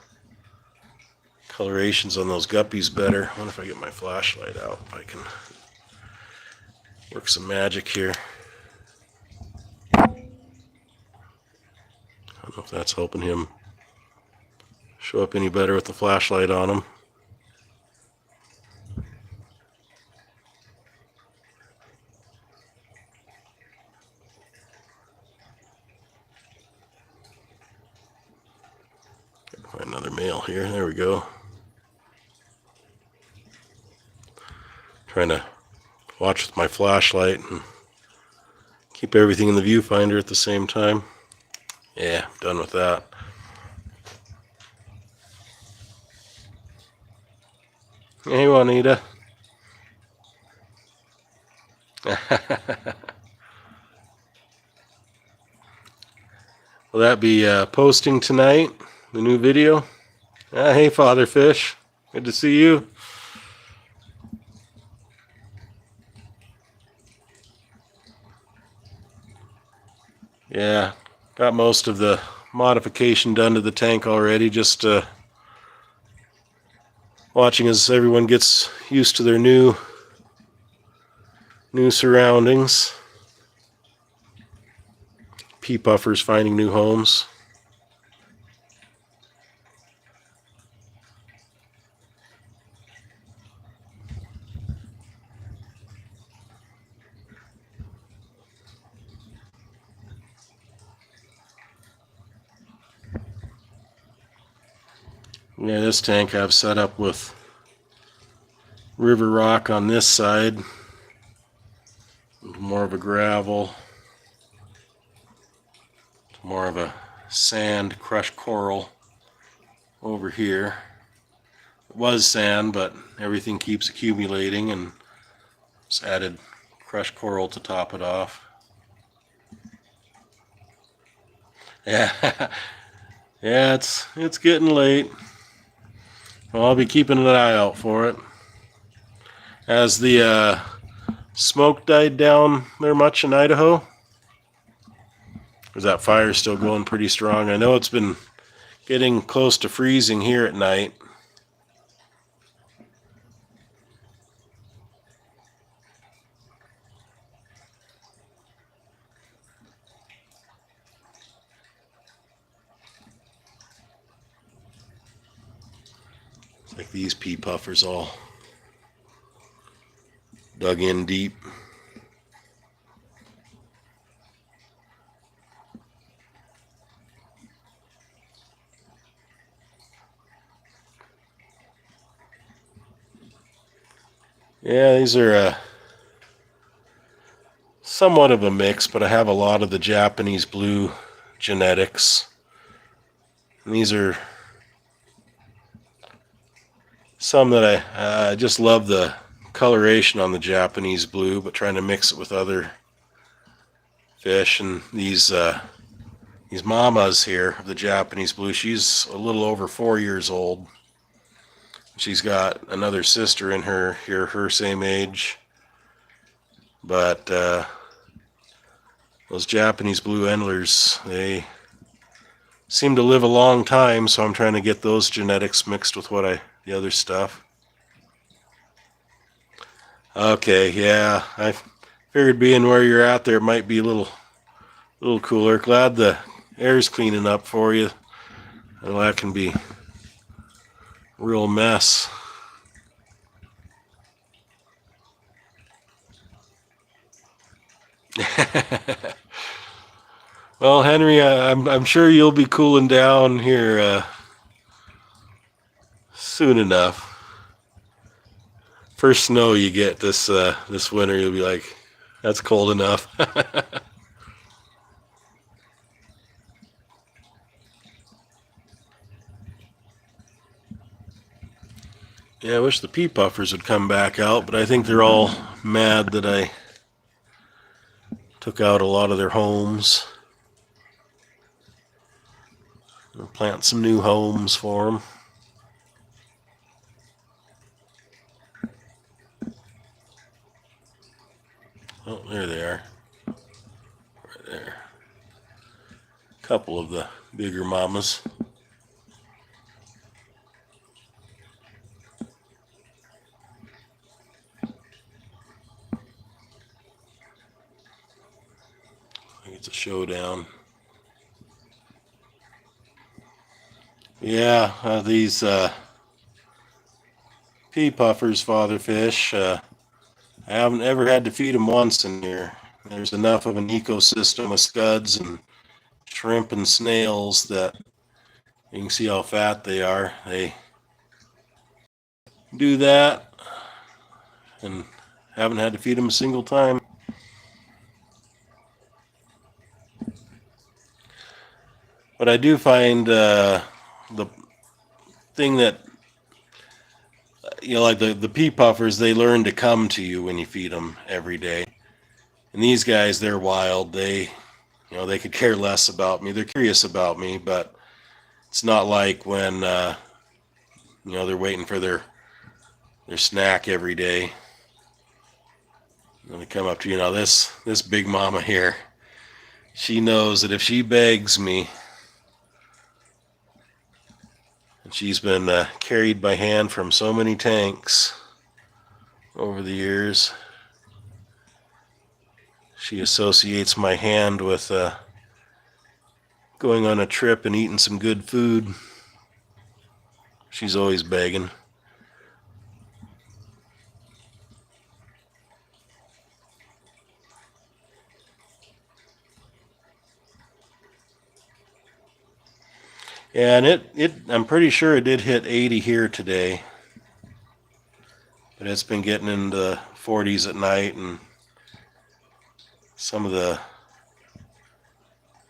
colorations on those guppies better. I wonder if I get my flashlight out, if I can work some magic here. I don't know if that's helping him show up any better with the flashlight on him. Find another male here. There we go. Trying to watch with my flashlight and keep everything in the viewfinder at the same time. Yeah, done with that. Hey, Juanita. Will that be posting tonight, the new video? Hey, Father Fish. Good to see you. Yeah, got most of the modification done to the tank already. Just watching as everyone gets used to their new surroundings. Pea puffers finding new homes. Yeah, this tank I've set up with river rock on this side, more of a gravel, more of a sand crushed coral over here. It was sand, but everything keeps accumulating, and just added crushed coral to top it off. Yeah, yeah, it's getting late. Well, I'll be keeping an eye out for it. Has the smoke died down there much in Idaho? Or is that fire still going pretty strong? I know it's been getting close to freezing here at night. It's like these pea puffers all dug in deep. Yeah, these are somewhat of a mix, but I have a lot of the Japanese blue genetics. And these are some that I just love the coloration on the Japanese blue, but trying to mix it with other fish. And these mamas here of the Japanese blue, she's a little over 4 years old. She's got another sister in her here, her same age. But those Japanese blue endlers, they seem to live a long time, so I'm trying to get those genetics mixed with the other stuff. Okay, yeah, I figured being where you're at there, it might be a little cooler. Glad the air's cleaning up for you. Well, that can be a real mess. Well, Henry, I'm sure you'll be cooling down here soon enough. First snow you get this winter, you'll be like, that's cold enough. Yeah, I wish the pea puffers would come back out, but I think they're all mad that I took out a lot of their homes. I'll plant some new homes for them. Oh, there they are. Right there. couple of the bigger mamas. I think it's a showdown. Yeah, these pea puffers, father fish, I haven't ever had to feed them once in here. There's enough of an ecosystem with scuds and shrimp and snails that you can see how fat they are. They do that and haven't had to feed them a single time. But I do find the thing that, like the pea puffers, they learn to come to you when you feed them every day. And these guys, they're wild. They could care less about me. They're curious about me, but it's not like when, they're waiting for their snack every day. And they come up to this big mama here. She knows that if she begs me, and she's been carried by hand from so many tanks over the years, she associates my hand with going on a trip and eating some good food. She's always begging. Yeah, and I'm pretty sure it did hit 80 here today. But it's been getting into the 40s at night, and some of the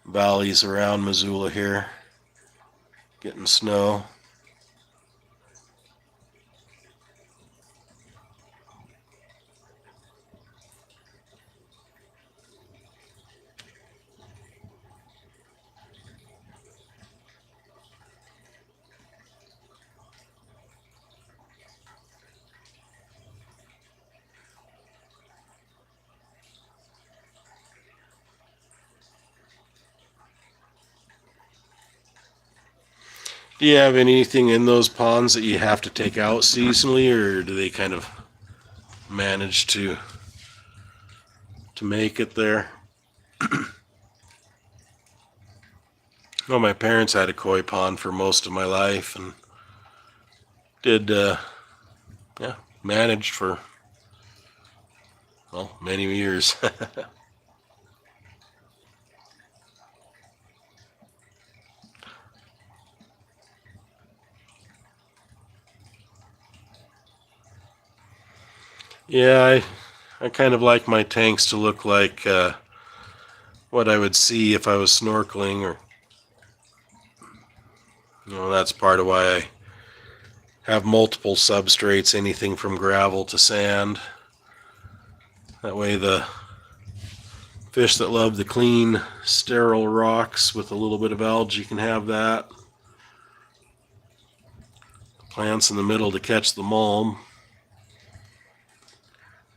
valleys around Missoula here getting snow. Do you have anything in those ponds that you have to take out seasonally, or do they kind of manage to make it there? Well, my parents had a koi pond for most of my life, and did managed for many years. Yeah, I kind of like my tanks to look like what I would see if I was snorkeling, or that's part of why I have multiple substrates, anything from gravel to sand. That way the fish that love the clean, sterile rocks with a little bit of algae can have that. Plants in the middle to catch the mulm,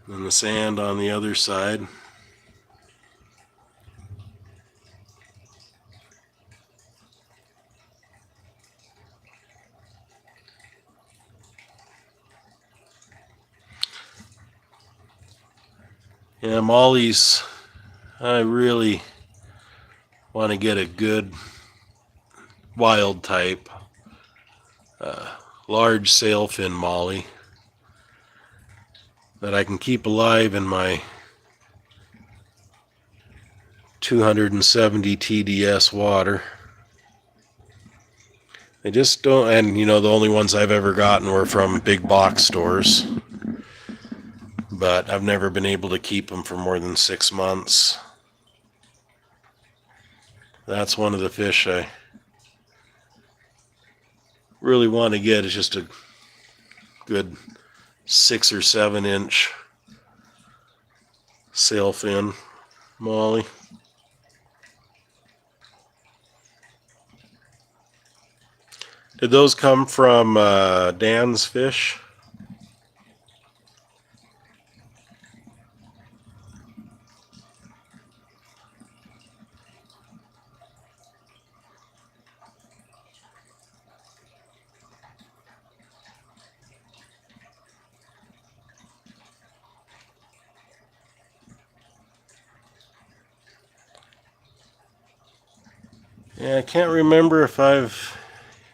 and the sand on the other side. Yeah, mollies, I really want to get a good wild type, large sailfin molly that I can keep alive in my 270 TDS water. They just don't, and the only ones I've ever gotten were from big box stores. But I've never been able to keep them for more than 6 months. That's one of the fish I really want to get, is just a good 6 or 7 inch sailfin molly. Did those come from Dan's Fish? Yeah, I can't remember if I've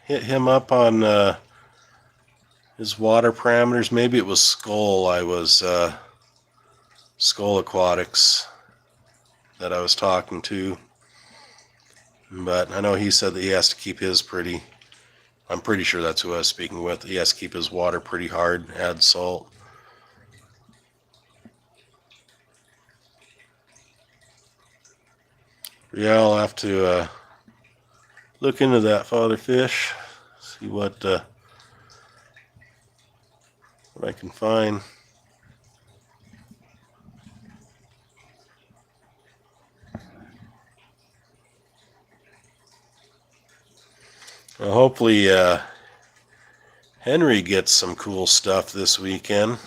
hit him up on his water parameters. Maybe it was Skull. I was LakeMissoulaAquatics that I was talking to. But I know he said that he has to keep his pretty, I'm pretty sure that's who I was speaking with. He has to keep his water pretty hard, add salt. Yeah, I'll have to look into that, Father Fish, see what I can find. Well, hopefully Henry gets some cool stuff this weekend.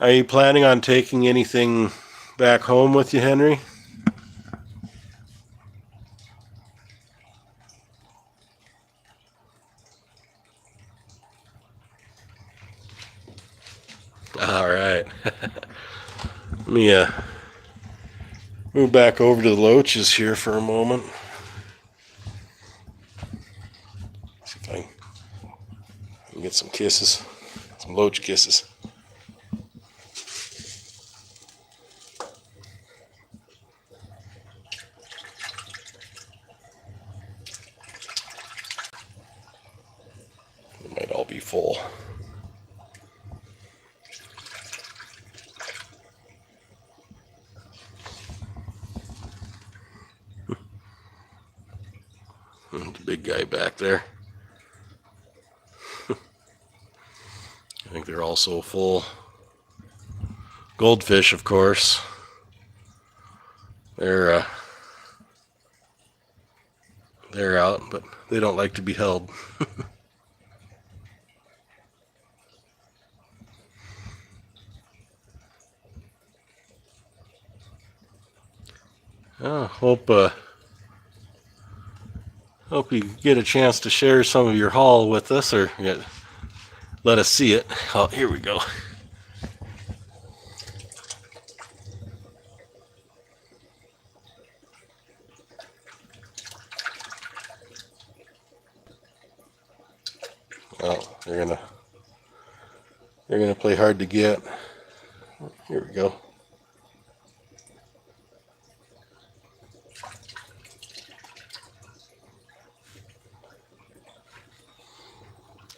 Are you planning on taking anything back home with you, Henry? All right. Let me move back over to the loaches here for a moment. See if I can get some kisses, some loach kisses. They might all be full. The big guy back there. I think they're also full. Goldfish, of course. They're out, but they don't like to be held. Hope you get a chance to share some of your haul with us, or let us see it. Oh, here we go. Oh, they're gonna play hard to get. Here we go.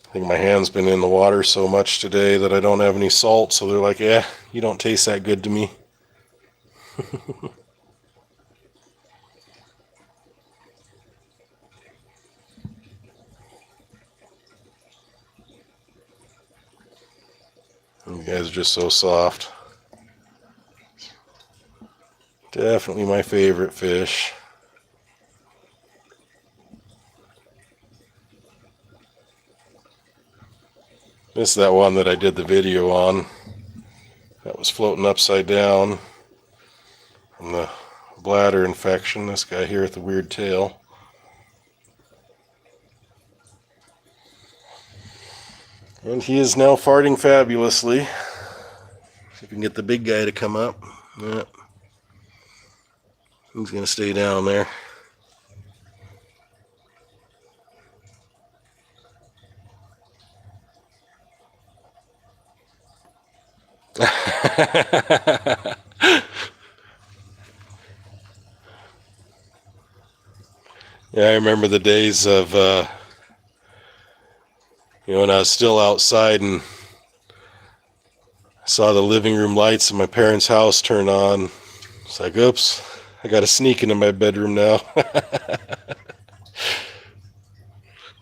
I think my hand's been in the water so much today that I don't have any salt, so they're like, "Yeah, you don't taste that good to me." You guys are just so soft. Definitely my favorite fish. This is that one that I did the video on. That was floating upside down from the bladder infection. This guy here with the weird tail. And he is now farting fabulously. See if we can get the big guy to come up. Yeah. He's going to stay down there. Yeah, I remember the days of, when I was still outside and saw the living room lights in my parents' house turn on. It's like, oops, I got to sneak into my bedroom now.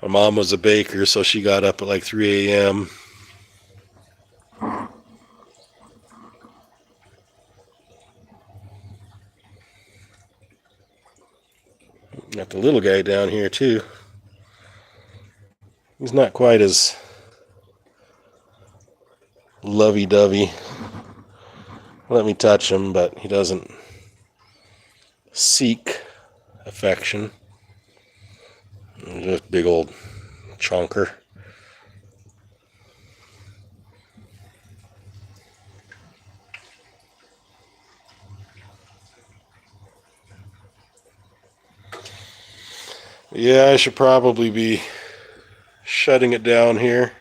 My mom was a baker, so she got up at like 3 a.m. Got the little guy down here too. He's not quite as lovey-dovey. Let me touch him, but he doesn't seek affection. Just big old chonker. Yeah, I should probably be shutting it down here.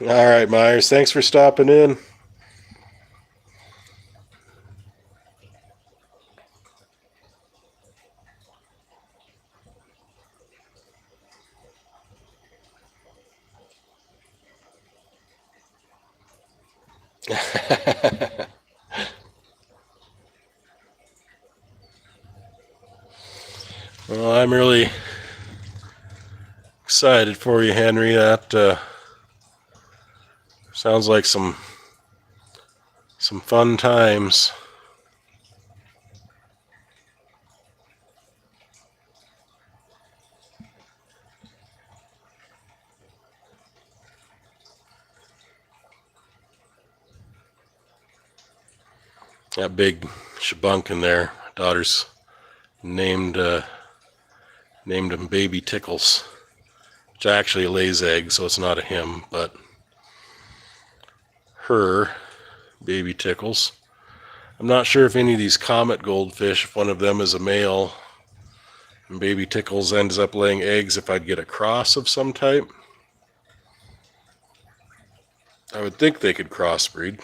All right, Myers, thanks for stopping in. Well, I'm really excited for you, Henry. That sounds like some fun times. That big shabunkin there, daughter's named him Baby Tickles, which actually lays eggs, so it's not a him, but her Baby Tickles. I'm not sure if any of these comet goldfish, if one of them is a male and Baby Tickles ends up laying eggs, if I'd get a cross of some type. I would think they could crossbreed.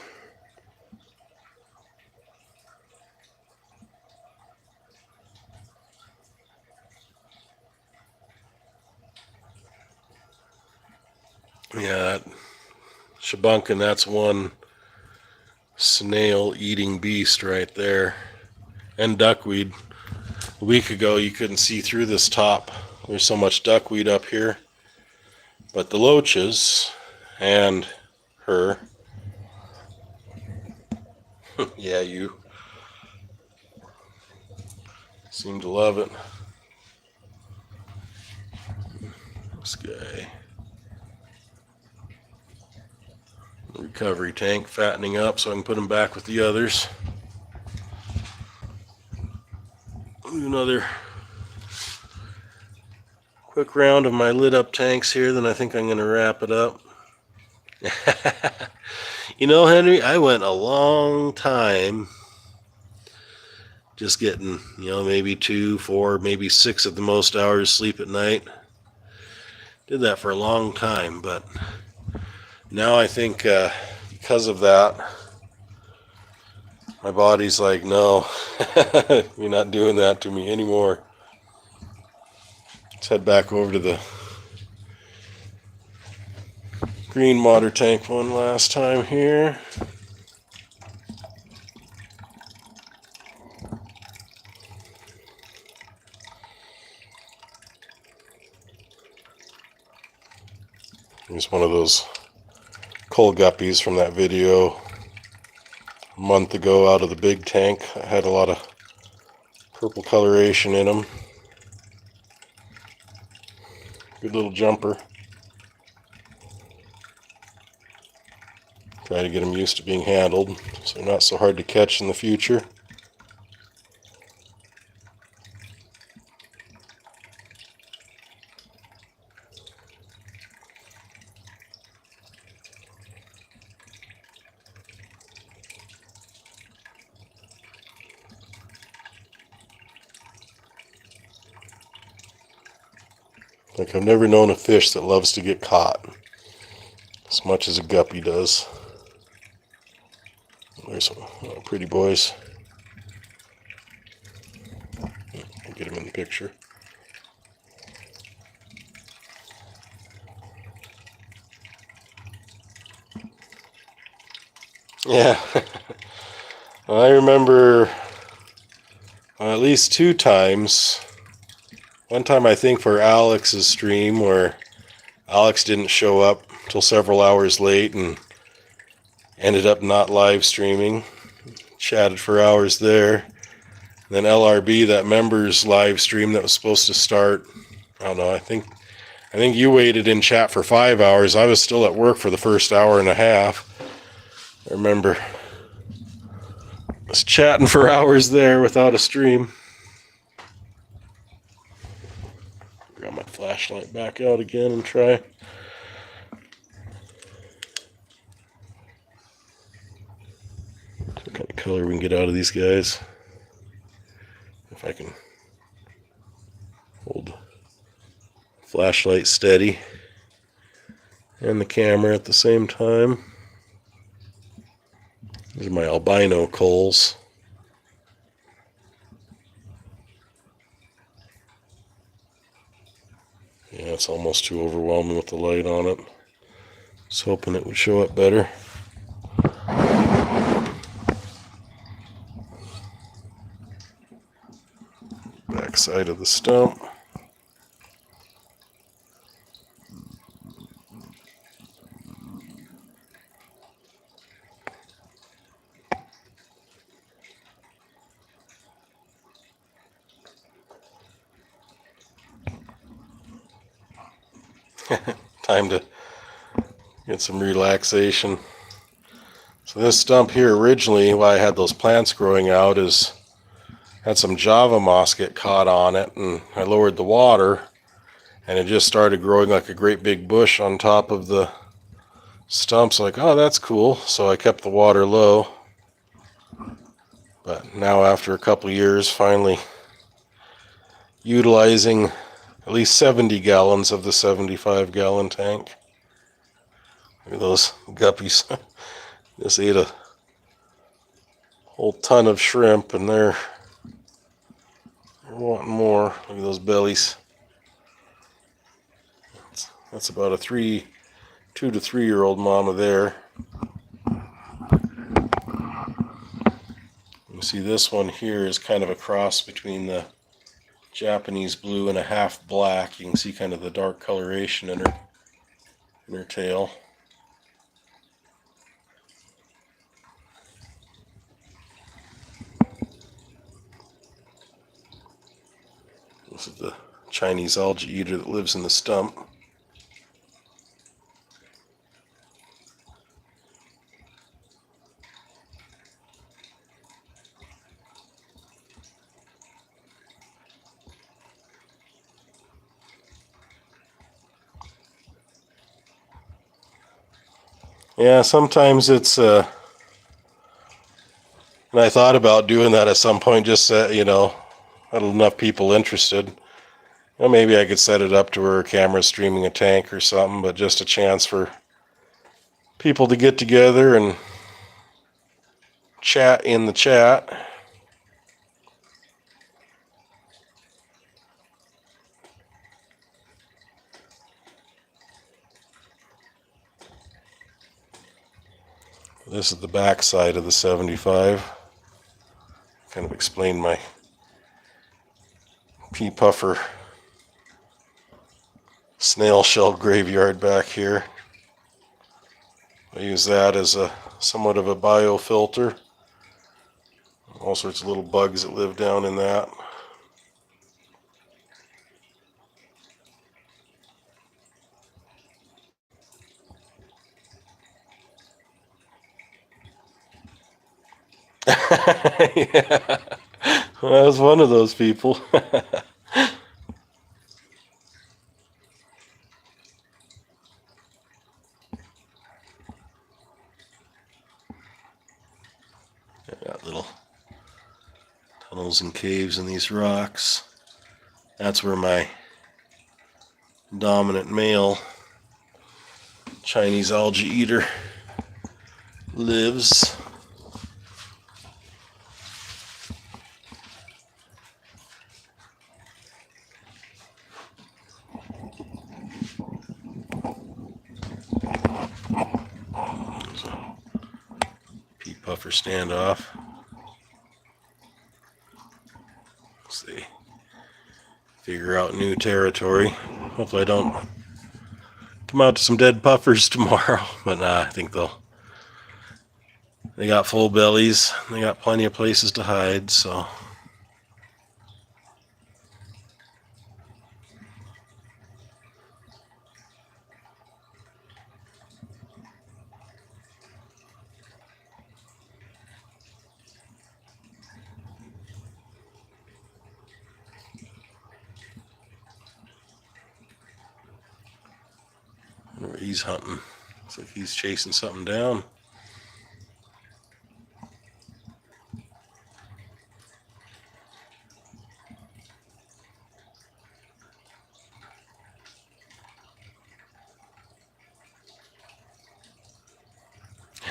Yeah, that shabunkin, that's one snail eating beast right there. And duckweed. A week ago you couldn't see through this top. There's so much duckweed up here. But the loaches and her, yeah, you seem to love it. This guy. Recovery tank fattening up so I can put him back with the others. Another quick round of my lit up tanks here, then I think I'm going to wrap it up. You know, Henry, I went a long time just getting, maybe 2, 4, maybe 6 at the most hours sleep at night. Did that for a long time, but now I think because of that, my body's like, no, you're not doing that to me anymore. Let's head back over to the green water tank one last time here. Here's one of those coal guppies from that video a month ago out of the big tank. I had a lot of purple coloration in them. Good little jumper. Try to get them used to being handled so they're not so hard to catch in the future. Like, I've never known a fish that loves to get caught as much as a guppy does. There's some pretty boys. I'll get them in the picture. Yeah. I remember at least 2 times. One time I think for Alex's stream where Alex didn't show up till several hours late and ended up not live streaming. Chatted for hours there. Then LRB, that members live stream that was supposed to start, I don't know, I think you waited in chat for 5 hours. I was still at work for the first hour and a half. I remember I was chatting for hours there without a stream. Got my flashlight back out again and try. What kind of color we can get out of these guys? If I can flashlight steady and the camera at the same time. These are my albino culls. Yeah, it's almost too overwhelming with the light on it. I was hoping it would show up better. Back side of the stump. Time to get some relaxation. So this stump here originally, why I had those plants growing out, is had some Java moss get caught on it, and I lowered the water and it just started growing like a great big bush on top of the stumps. Like, oh, that's cool. So I kept the water low. But now after a couple years, finally utilizing at least 70 gallons of the 75-gallon tank. Look at those guppies. Just ate a whole ton of shrimp and they're wanting more. Look at those bellies. That's about a 2 to 3 year old mama there. You see this one here is kind of a cross between the Japanese blue and a half black. You can see kind of the dark coloration in her tail. This is the Chinese algae eater that lives in the stump. Yeah, sometimes it's, and I thought about doing that at some point, just, had enough people interested. Well, maybe I could set it up to where a camera's streaming a tank or something, but just a chance for people to get together and chat in the chat. This is the back side of the 75. Kind of explained my pea puffer snail shell graveyard back here. I use that as a somewhat of a biofilter. All sorts of little bugs that live down in that. Yeah, I was one of those people. Got little tunnels and caves in these rocks. That's where my dominant male Chinese algae eater lives. Pea puffer standoff. Let's see. Figure out new territory. Hopefully I don't come out to some dead puffers tomorrow, but nah, I think they got full bellies. They got plenty of places to hide, so. Where he's hunting. Looks like he's chasing something down.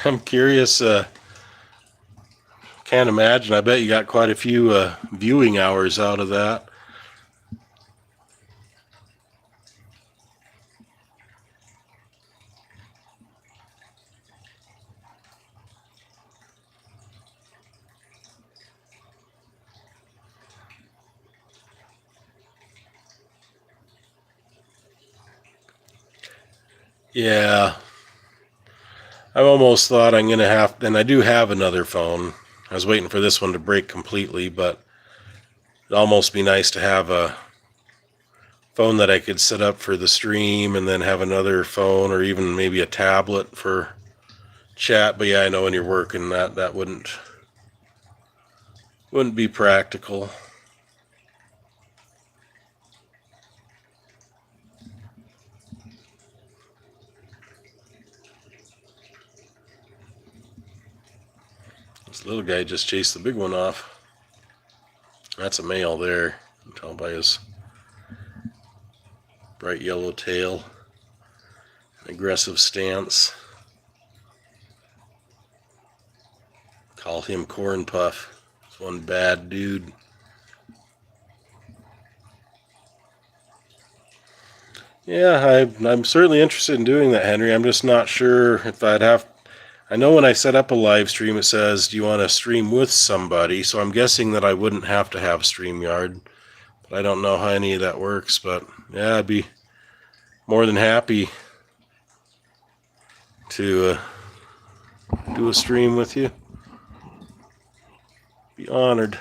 I'm curious. Can't imagine. I bet you got quite a few viewing hours out of that. Yeah, I almost thought I'm going to have, and I do have another phone. I was waiting for this one to break completely, but it'd almost be nice to have a phone that I could set up for the stream and then have another phone or even maybe a tablet for chat. But yeah, I know when you're working that wouldn't be practical. This little guy just chased the big one off. That's a male there. You can tell by his bright yellow tail, aggressive stance. Call him Corn Puff. He's one bad dude. Yeah, I'm certainly interested in doing that, Henry. I'm just not sure if I'd have. I know when I set up a live stream, it says, do you want to stream with somebody? So I'm guessing that I wouldn't have to have StreamYard. But I don't know how any of that works. But yeah, I'd be more than happy to do a stream with you. Be honored.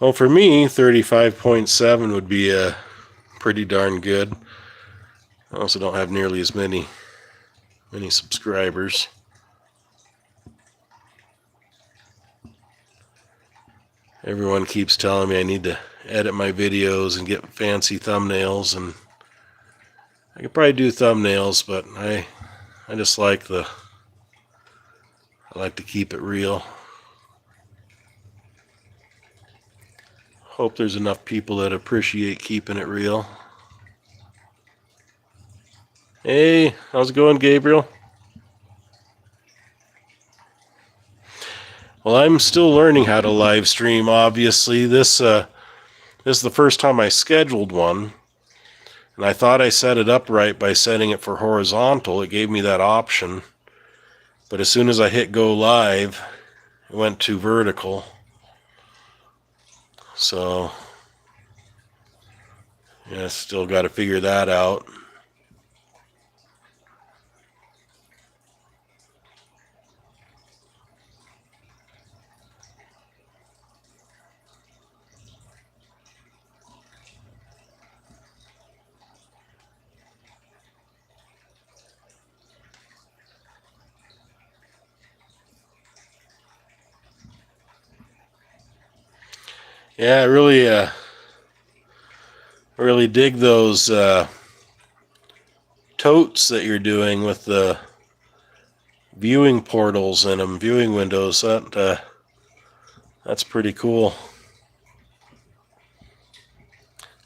Well, for me, 35.7 would be pretty darn good. I also don't have nearly as many subscribers. Everyone keeps telling me I need to edit my videos and get fancy thumbnails, and I could probably do thumbnails, but I just like I like to keep it real. Hope there's enough people that appreciate keeping it real. Hey, how's it going, Gabriel? Well, I'm still learning how to live stream, obviously. This is the first time I scheduled one, and I thought I set it up right by setting it for horizontal. It gave me that option, but as soon as I hit go live, it went to vertical. So, yeah, still got to figure that out. Yeah, I really dig those totes that you're doing with the viewing portals in them, viewing windows. That's pretty cool.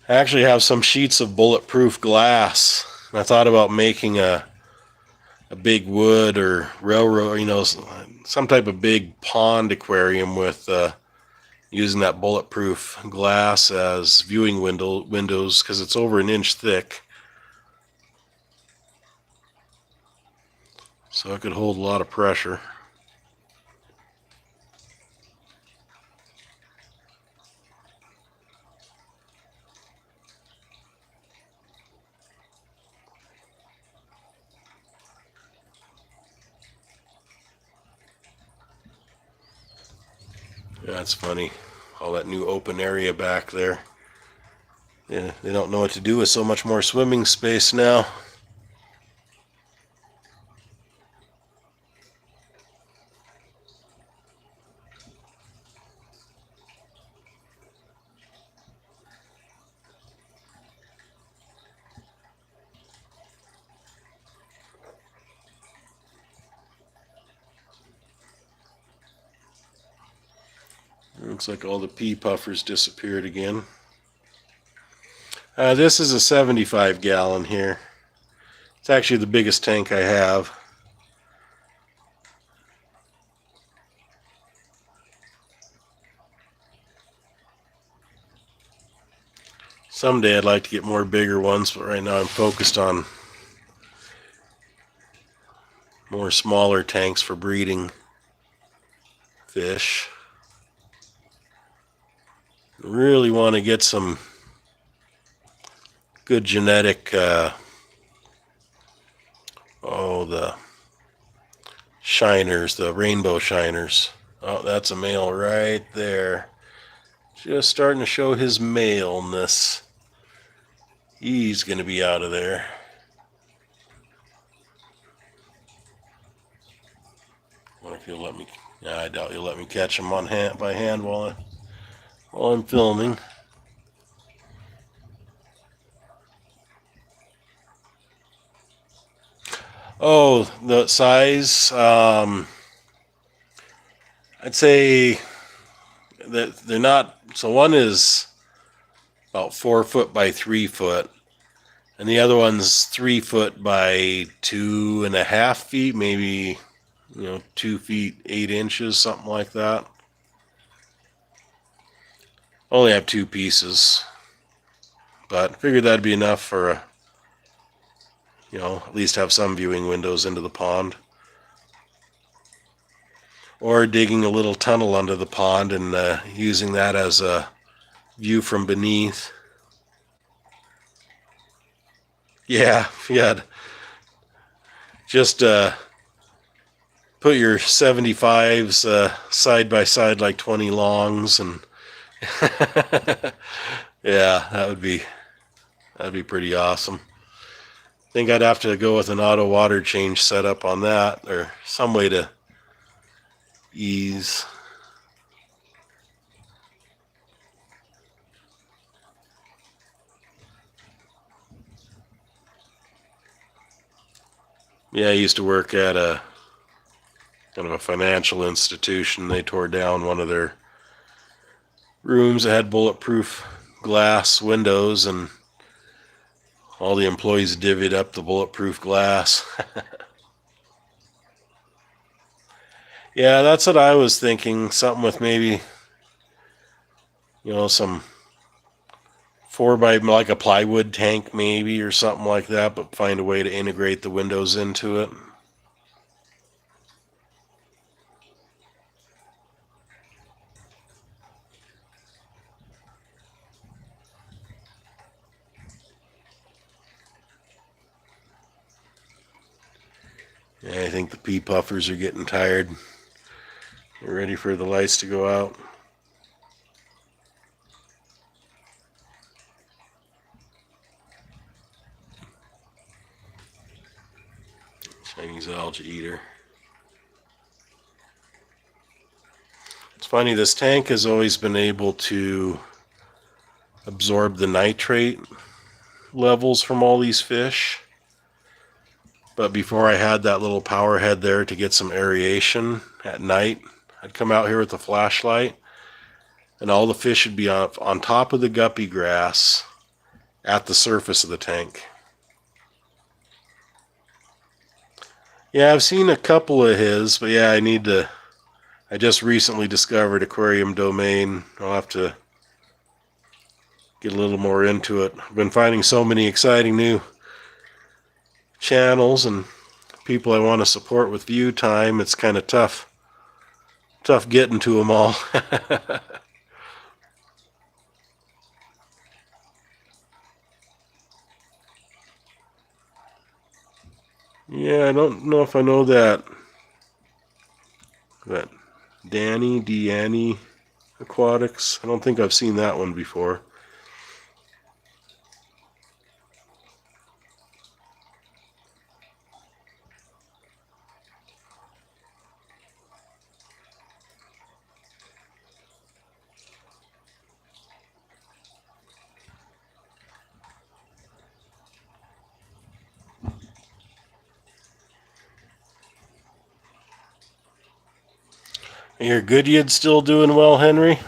I actually have some sheets of bulletproof glass. I thought about making a big wood or railroad, some type of big pond aquarium with using that bulletproof glass as viewing windows because it's over an inch thick. So it could hold a lot of pressure. Yeah, that's funny. All that new open area back there. Yeah, they don't know what to do with so much more swimming space now. Looks like all the pea puffers disappeared again. This is a 75 gallon here. It's actually the biggest tank I have. Someday I'd like to get more bigger ones, but right now I'm focused on more smaller tanks for breeding fish. Really want to get some good genetic, the shiners, the rainbow shiners. Oh, that's a male right there. Just starting to show his maleness. He's going to be out of there. I wonder if you'll let me. Yeah, I doubt you'll let me catch him on hand by hand while I'm filming. Oh, the size. I'd say that they're not. So one is about 4 foot by 3 foot, and the other one's 3 foot by 2.5 feet, maybe 2 feet 8 inches, something like that. Only have 2 pieces, but figured that'd be enough for at least have some viewing windows into the pond. Or digging a little tunnel under the pond and using that as a view from beneath. Yeah, just put your 75s side by side like 20 longs, and yeah, that'd be pretty awesome. I think I'd have to go with an auto water change setup on that, or some way to ease. Yeah, I used to work at a kind of a financial institution. They tore down one of their rooms that had bulletproof glass windows, and all the employees divvied up the bulletproof glass. Yeah, that's what I was thinking. Something with maybe, some 4 by, like a plywood tank maybe, or something like that, but find a way to integrate the windows into it. Yeah, I think the pea puffers are getting tired. They're ready for the lights to go out. Chinese algae eater. It's funny, this tank has always been able to absorb the nitrate levels from all these fish. But before I had that little power head there to get some aeration at night, I'd come out here with the flashlight, and all the fish would be on top of the guppy grass at the surface of the tank. Yeah, I've seen a couple of his, but yeah, I just recently discovered Aquarium Domain. I'll have to get a little more into it. I've been finding so many exciting new channels and people I want to support with view time. It's kind of tough getting to them all. Yeah, I don't know if I know that Deanny Aquatics. I don't think I've seen that one before. Are your Goodyids still doing well, Henry?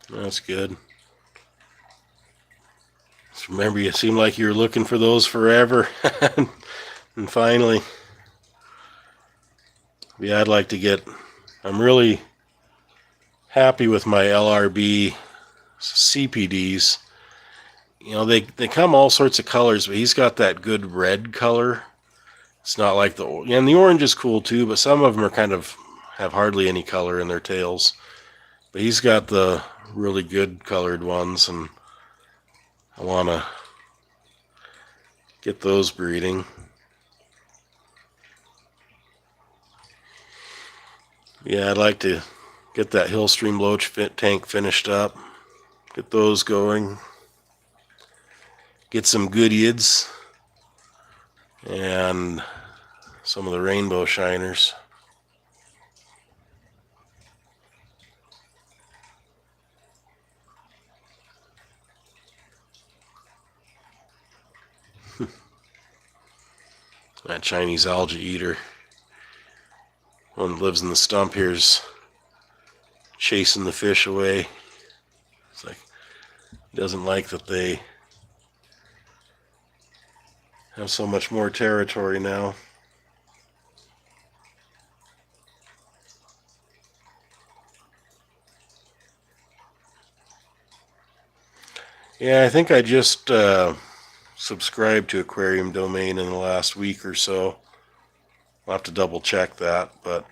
That's good. Just remember, you seemed like you were looking for those forever. And finally, yeah, I'd like to get, I'm really happy with my LRB CPDs. You know, they come all sorts of colors, but he's got that good red color. It's not like and the orange is cool too, but some of them are kind of have hardly any color in their tails. But he's got the really good colored ones, and I want to get those breeding. Yeah, I'd like to get that Hillstream Loach tank finished up, get those going, get some Goodyids, and some of the rainbow shiners. That Chinese algae eater, one that lives in the stump here, is chasing the fish away. It's like, doesn't like that they have so much more territory now. Yeah, I think I just subscribed to Aquarium Domain in the last week or so. I'll have to double check that, but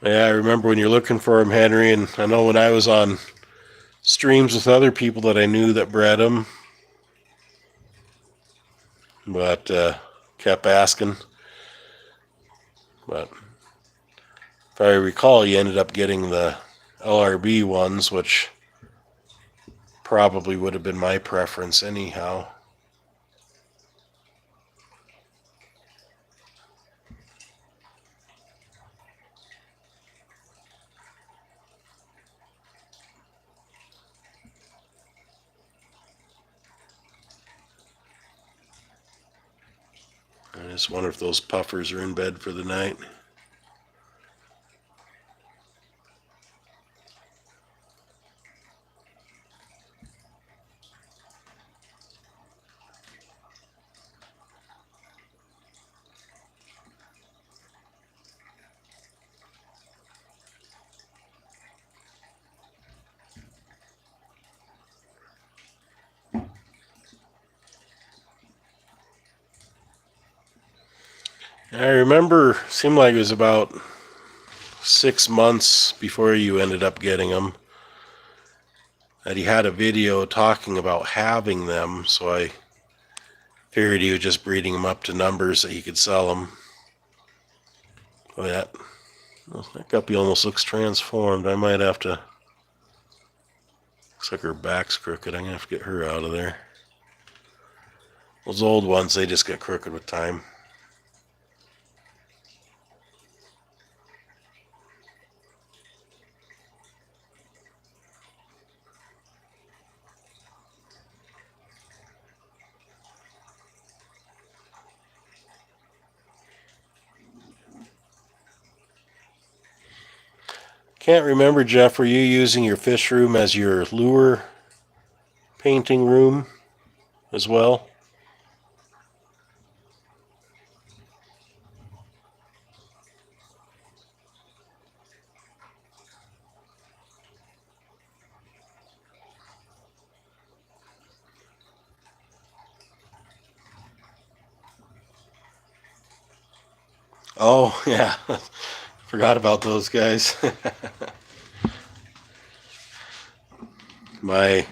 yeah, I remember when you're looking for them, Henry, and I know when I was on streams with other people that I knew that bred them, but kept asking. But if I recall, you ended up getting the LRB ones, which probably would have been my preference anyhow. I just wonder if those puffers are in bed for the night. I remember, seemed like it was about 6 months before you ended up getting them, that he had a video talking about having them, so I figured he was just breeding them up to numbers that he could sell them. Oh, that guppy almost looks transformed. I might have to, looks like her back's crooked. I'm going to have to get her out of there. Those old ones, they just get crooked with time. Can't remember, Jeff, were you using your fish room as your lure painting room as well? Oh, yeah. Forgot about those guys. My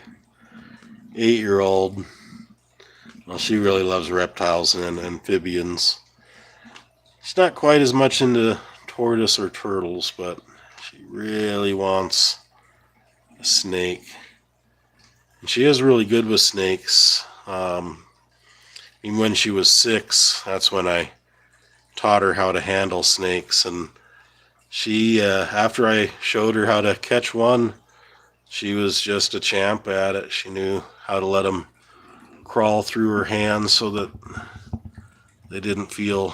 8-year-old Well, she really loves reptiles and amphibians. She's not quite as much into tortoise or turtles, but she really wants a snake. And she is really good with snakes. Even when she was 6, that's when I taught her how to handle snakes. And she, after I showed her how to catch one, she was just a champ at it. She knew how to let them crawl through her hands so that they didn't feel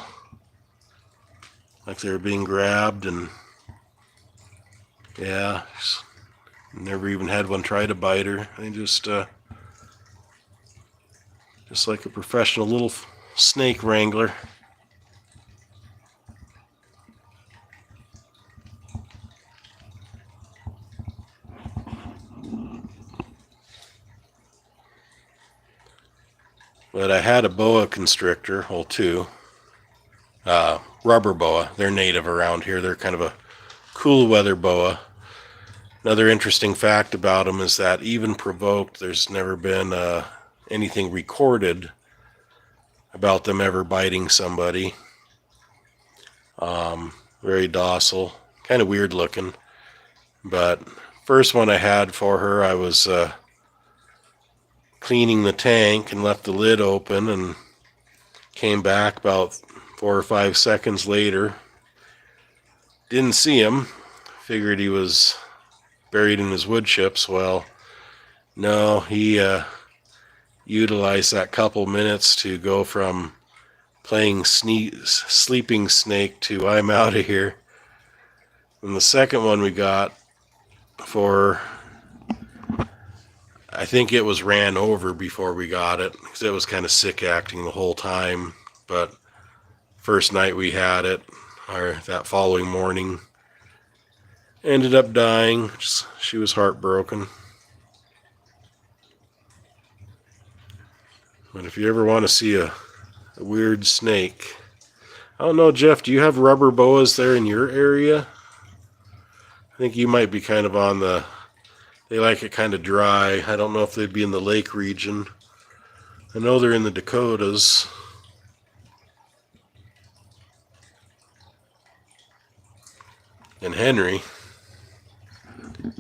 like they were being grabbed. And yeah, never even had one try to bite her. They just like a professional little snake wrangler. But I had a boa constrictor, well, 2, rubber boa. They're native around here. They're kind of a cool weather boa. Another interesting fact about them is that even provoked, there's never been anything recorded about them ever biting somebody. Very docile, kind of weird looking. But first one I had for her, I was cleaning the tank and left the lid open and came back about 4 or 5 seconds later. Didn't see him. Figured he was buried in his wood chips. Well, no, he utilized that couple minutes to go from playing sleeping snake to I'm out of here. And the second one we got for, I think it was ran over before we got it because it was kind of sick acting the whole time. But first night we had it, or that following morning, ended up dying. She was heartbroken. But if you ever want to see a weird snake, I don't know, Jeff, do you have rubber boas there in your area? I think you might be kind of on the, they like it kind of dry. I don't know if they'd be in the lake region. I know they're in the Dakotas. And Henry,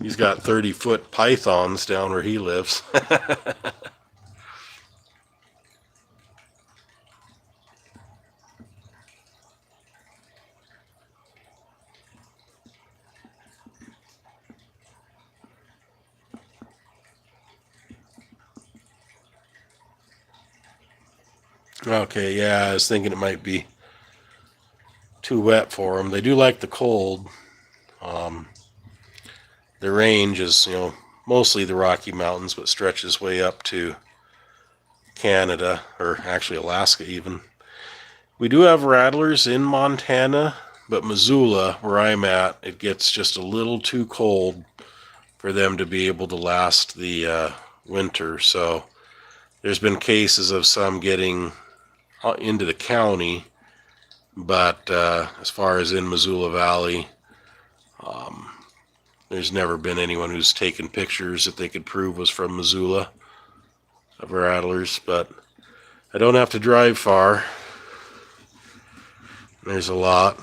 he's got 30-foot pythons down where he lives. Okay, yeah, I was thinking it might be too wet for them. They do like the cold. The range is, mostly the Rocky Mountains, but stretches way up to Canada, or actually Alaska even. We do have rattlers in Montana, but Missoula, where I'm at, it gets just a little too cold for them to be able to last the winter. So there's been cases of some getting into the county, but as far as in Missoula Valley, there's never been anyone who's taken pictures that they could prove was from Missoula of rattlers. But I don't have to drive far. There's a lot.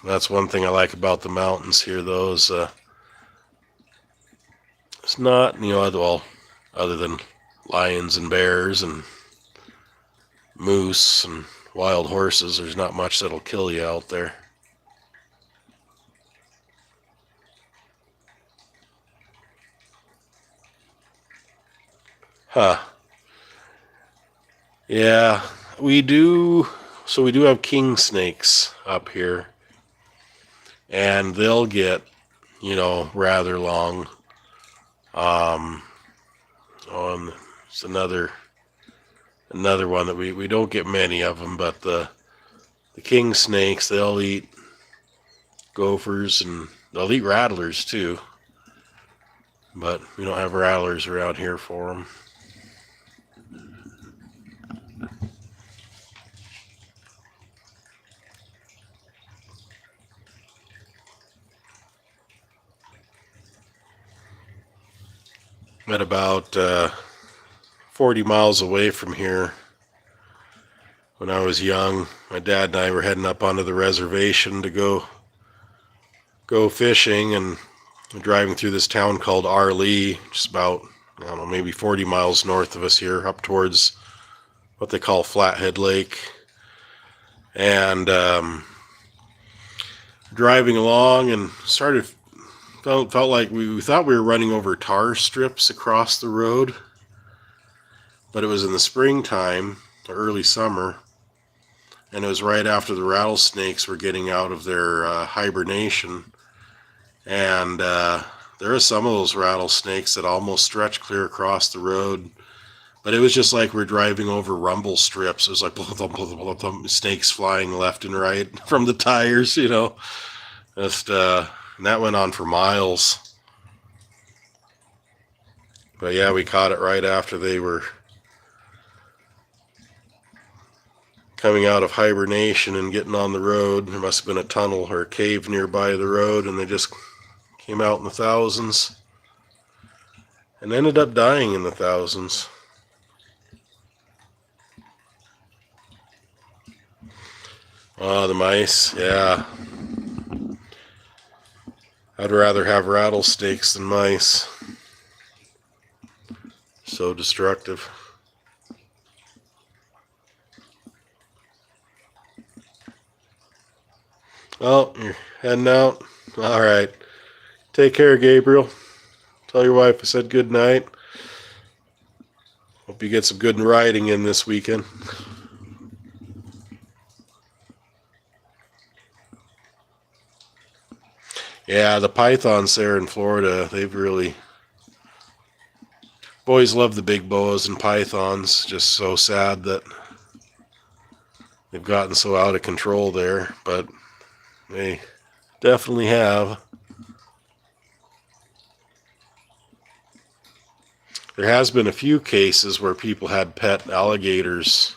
That's one thing I like about the mountains here, though, is it's not, well, other than lions and bears and moose and wild horses, there's not much that'll kill you out there. Huh. Yeah, we do. So we do have king snakes up here, and they'll get, rather long. And it's another one that we don't get many of them, but the king snakes, they'll eat gophers and they'll eat rattlers too. But we don't have rattlers around here for them. At about 40 miles away from here, when I was young, my dad and I were heading up onto the reservation to go fishing, and driving through this town called Arlee, just about, I don't know, maybe 40 miles north of us here, up towards what they call Flathead Lake. And driving along, and felt like we thought we were running over tar strips across the road, but it was in the springtime, or early summer, and it was right after the rattlesnakes were getting out of their hibernation. And there are some of those rattlesnakes that almost stretch clear across the road, but it was just like we're driving over rumble strips. It was like snakes flying left and right from the tires, you know. And that went on for miles. But yeah, we caught it right after they were coming out of hibernation and getting on the road. There must have been a tunnel or a cave nearby the road, and they just came out in the thousands and ended up dying in the thousands. Oh, the mice, yeah. I'd rather have rattlesnakes than mice. So destructive. Oh, you're heading out? All right. Take care, Gabriel. Tell your wife I said good night. Hope you get some good riding in this weekend. Yeah, the pythons there in Florida, they've really... always loved the big boas and pythons. Just so sad that they've gotten so out of control there, but they definitely have. There has been a few cases where people had pet alligators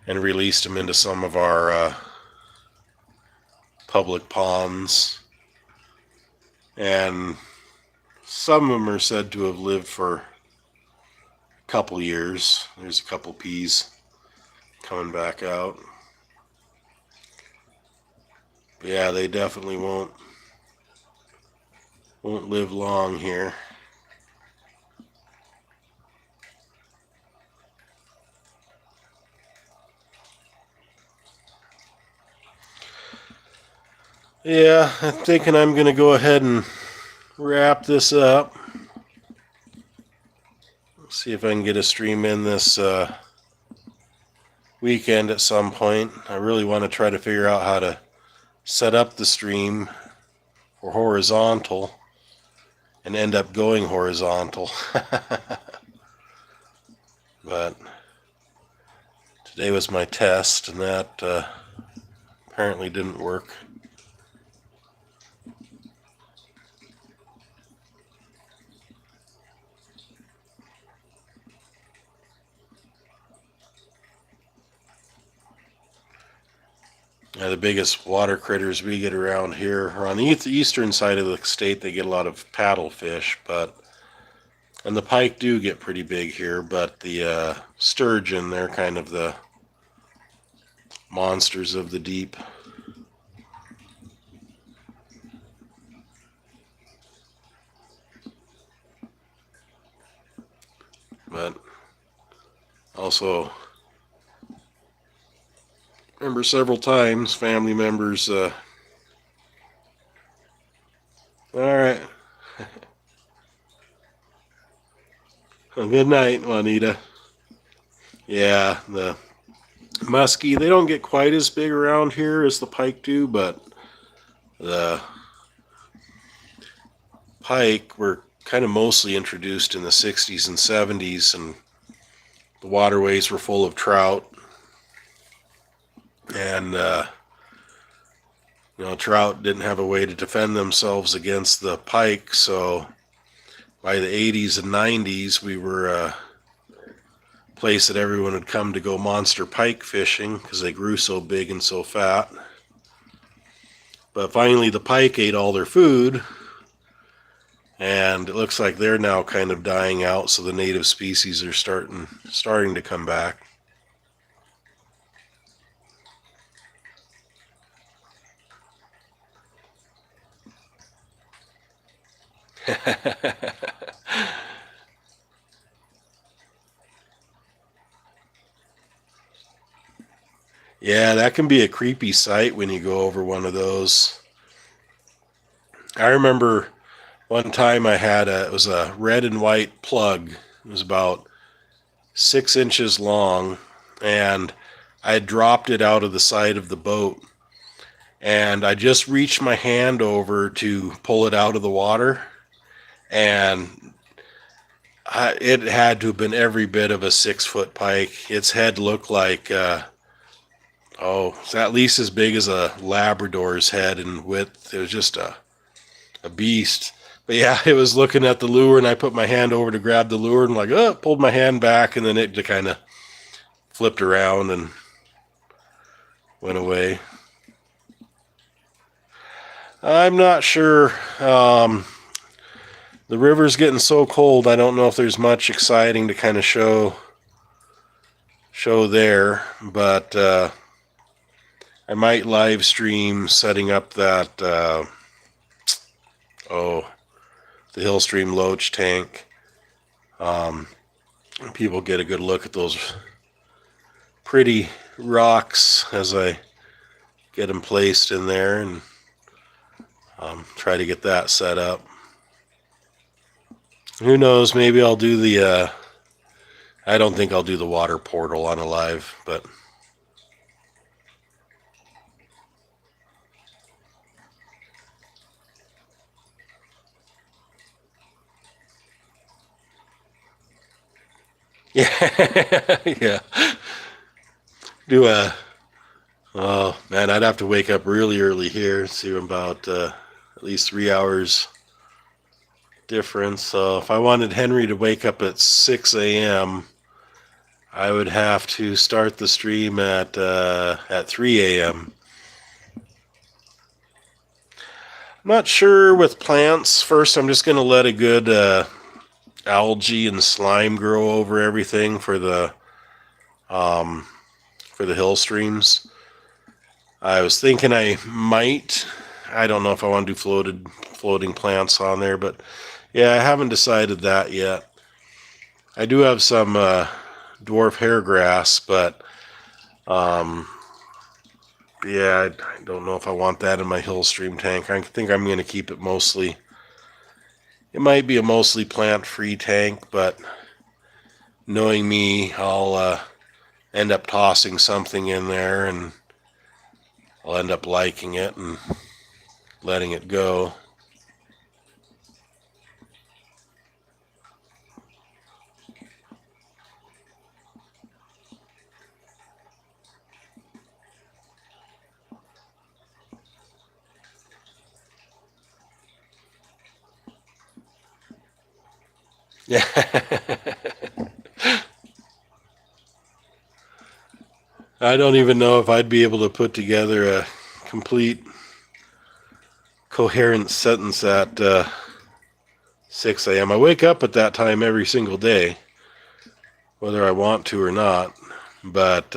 and released them into some of our public ponds. And some of them are said to have lived for a couple years. There's a couple peas coming back out. But yeah, they definitely won't live long here. Yeah, I'm thinking I'm going to go ahead and wrap this up. See if I can get a stream in this weekend at some point. I really want to try to figure out how to set up the stream for horizontal and end up going horizontal. But today was my test, and that apparently didn't work. The biggest water critters we get around here are on the eastern side of the state. They get a lot of paddlefish, and the pike do get pretty big here, but the sturgeon, they're kind of the monsters of the deep. But also remember several times family members all right. Well, good night, Juanita. Yeah, the muskie, they don't get quite as big around here as the pike do, but the pike were kind of mostly introduced in the 60s and 70s, and the waterways were full of trout. And trout didn't have a way to defend themselves against the pike, so by the 80s and 90s, we were a place that everyone would come to go monster pike fishing because they grew so big and so fat. But finally, the pike ate all their food, and it looks like they're now kind of dying out, so the native species are starting to come back. Yeah, that can be a creepy sight when you go over one of those. I remember one time it was a red and white plug. It was about 6 inches long, and I had dropped it out of the side of the boat. And I just reached my hand over to pull it out of the water, and it had to have been every bit of a 6-foot pike. Its head looked like, it's at least as big as a Labrador's head in width. It was just a beast. But yeah, it was looking at the lure, and I put my hand over to grab the lure, and pulled my hand back, and then it just kind of flipped around and went away. I'm not sure. The river's getting so cold, I don't know if there's much exciting to kind of show there, but I might live stream setting up that the Hillstream Loach tank. People get a good look at those pretty rocks as I get them placed in there, and try to get that set up. Who knows, maybe I'll do the I don't think I'll do the water portal on a live, but yeah. Yeah. Do oh man, I'd have to wake up really early here. See, about at least 3 hours difference. So if I wanted Henry to wake up at 6 a.m., I would have to start the stream at 3 a.m. I'm not sure with plants. First, I'm just going to let a good algae and slime grow over everything for the hill streams. I was thinking I don't know if I want to do floating plants on there, but yeah, I haven't decided that yet. I do have some dwarf hair grass, but yeah, I don't know if I want that in my hill stream tank. I think I'm going to keep it mostly. It might be a mostly plant-free tank, but knowing me, I'll end up tossing something in there, and I'll end up liking it and letting it go. Yeah. I don't even know if I'd be able to put together a complete coherent sentence at 6 a.m. I wake up at that time every single day, whether I want to or not, but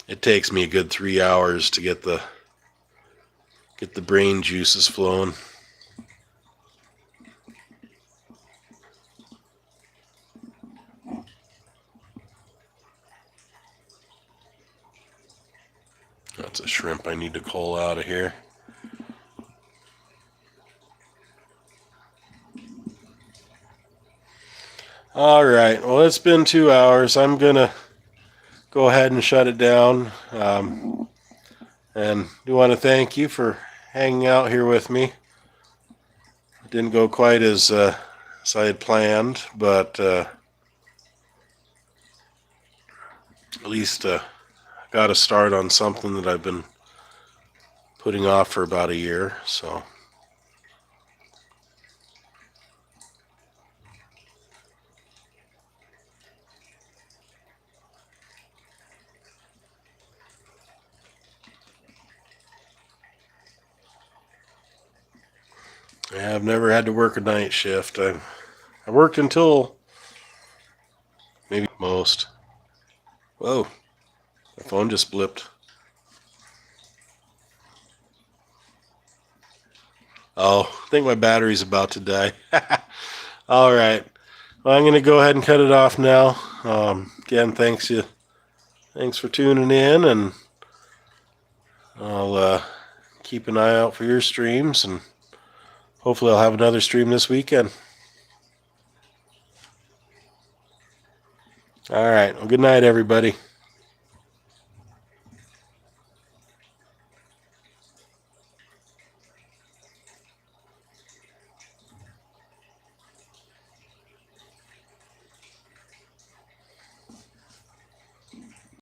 it takes me a good 3 hours to get the brain juices flowing. That's a shrimp I need to cull out of here. All right, well, it's been 2 hours. I'm going to go ahead and shut it down. And do want to thank you for hanging out here with me. It didn't go quite as I had planned, but at least got a start on something that I've been putting off for about a year. So yeah, I've never had to work a night shift. I worked until maybe most. Whoa, my phone just blipped. Oh, I think my battery's about to die. All right. Well, I'm going to go ahead and cut it off now. Again, thanks for tuning in, and I'll keep an eye out for your streams, and hopefully I'll have another stream this weekend. All right. Well, good night, everybody.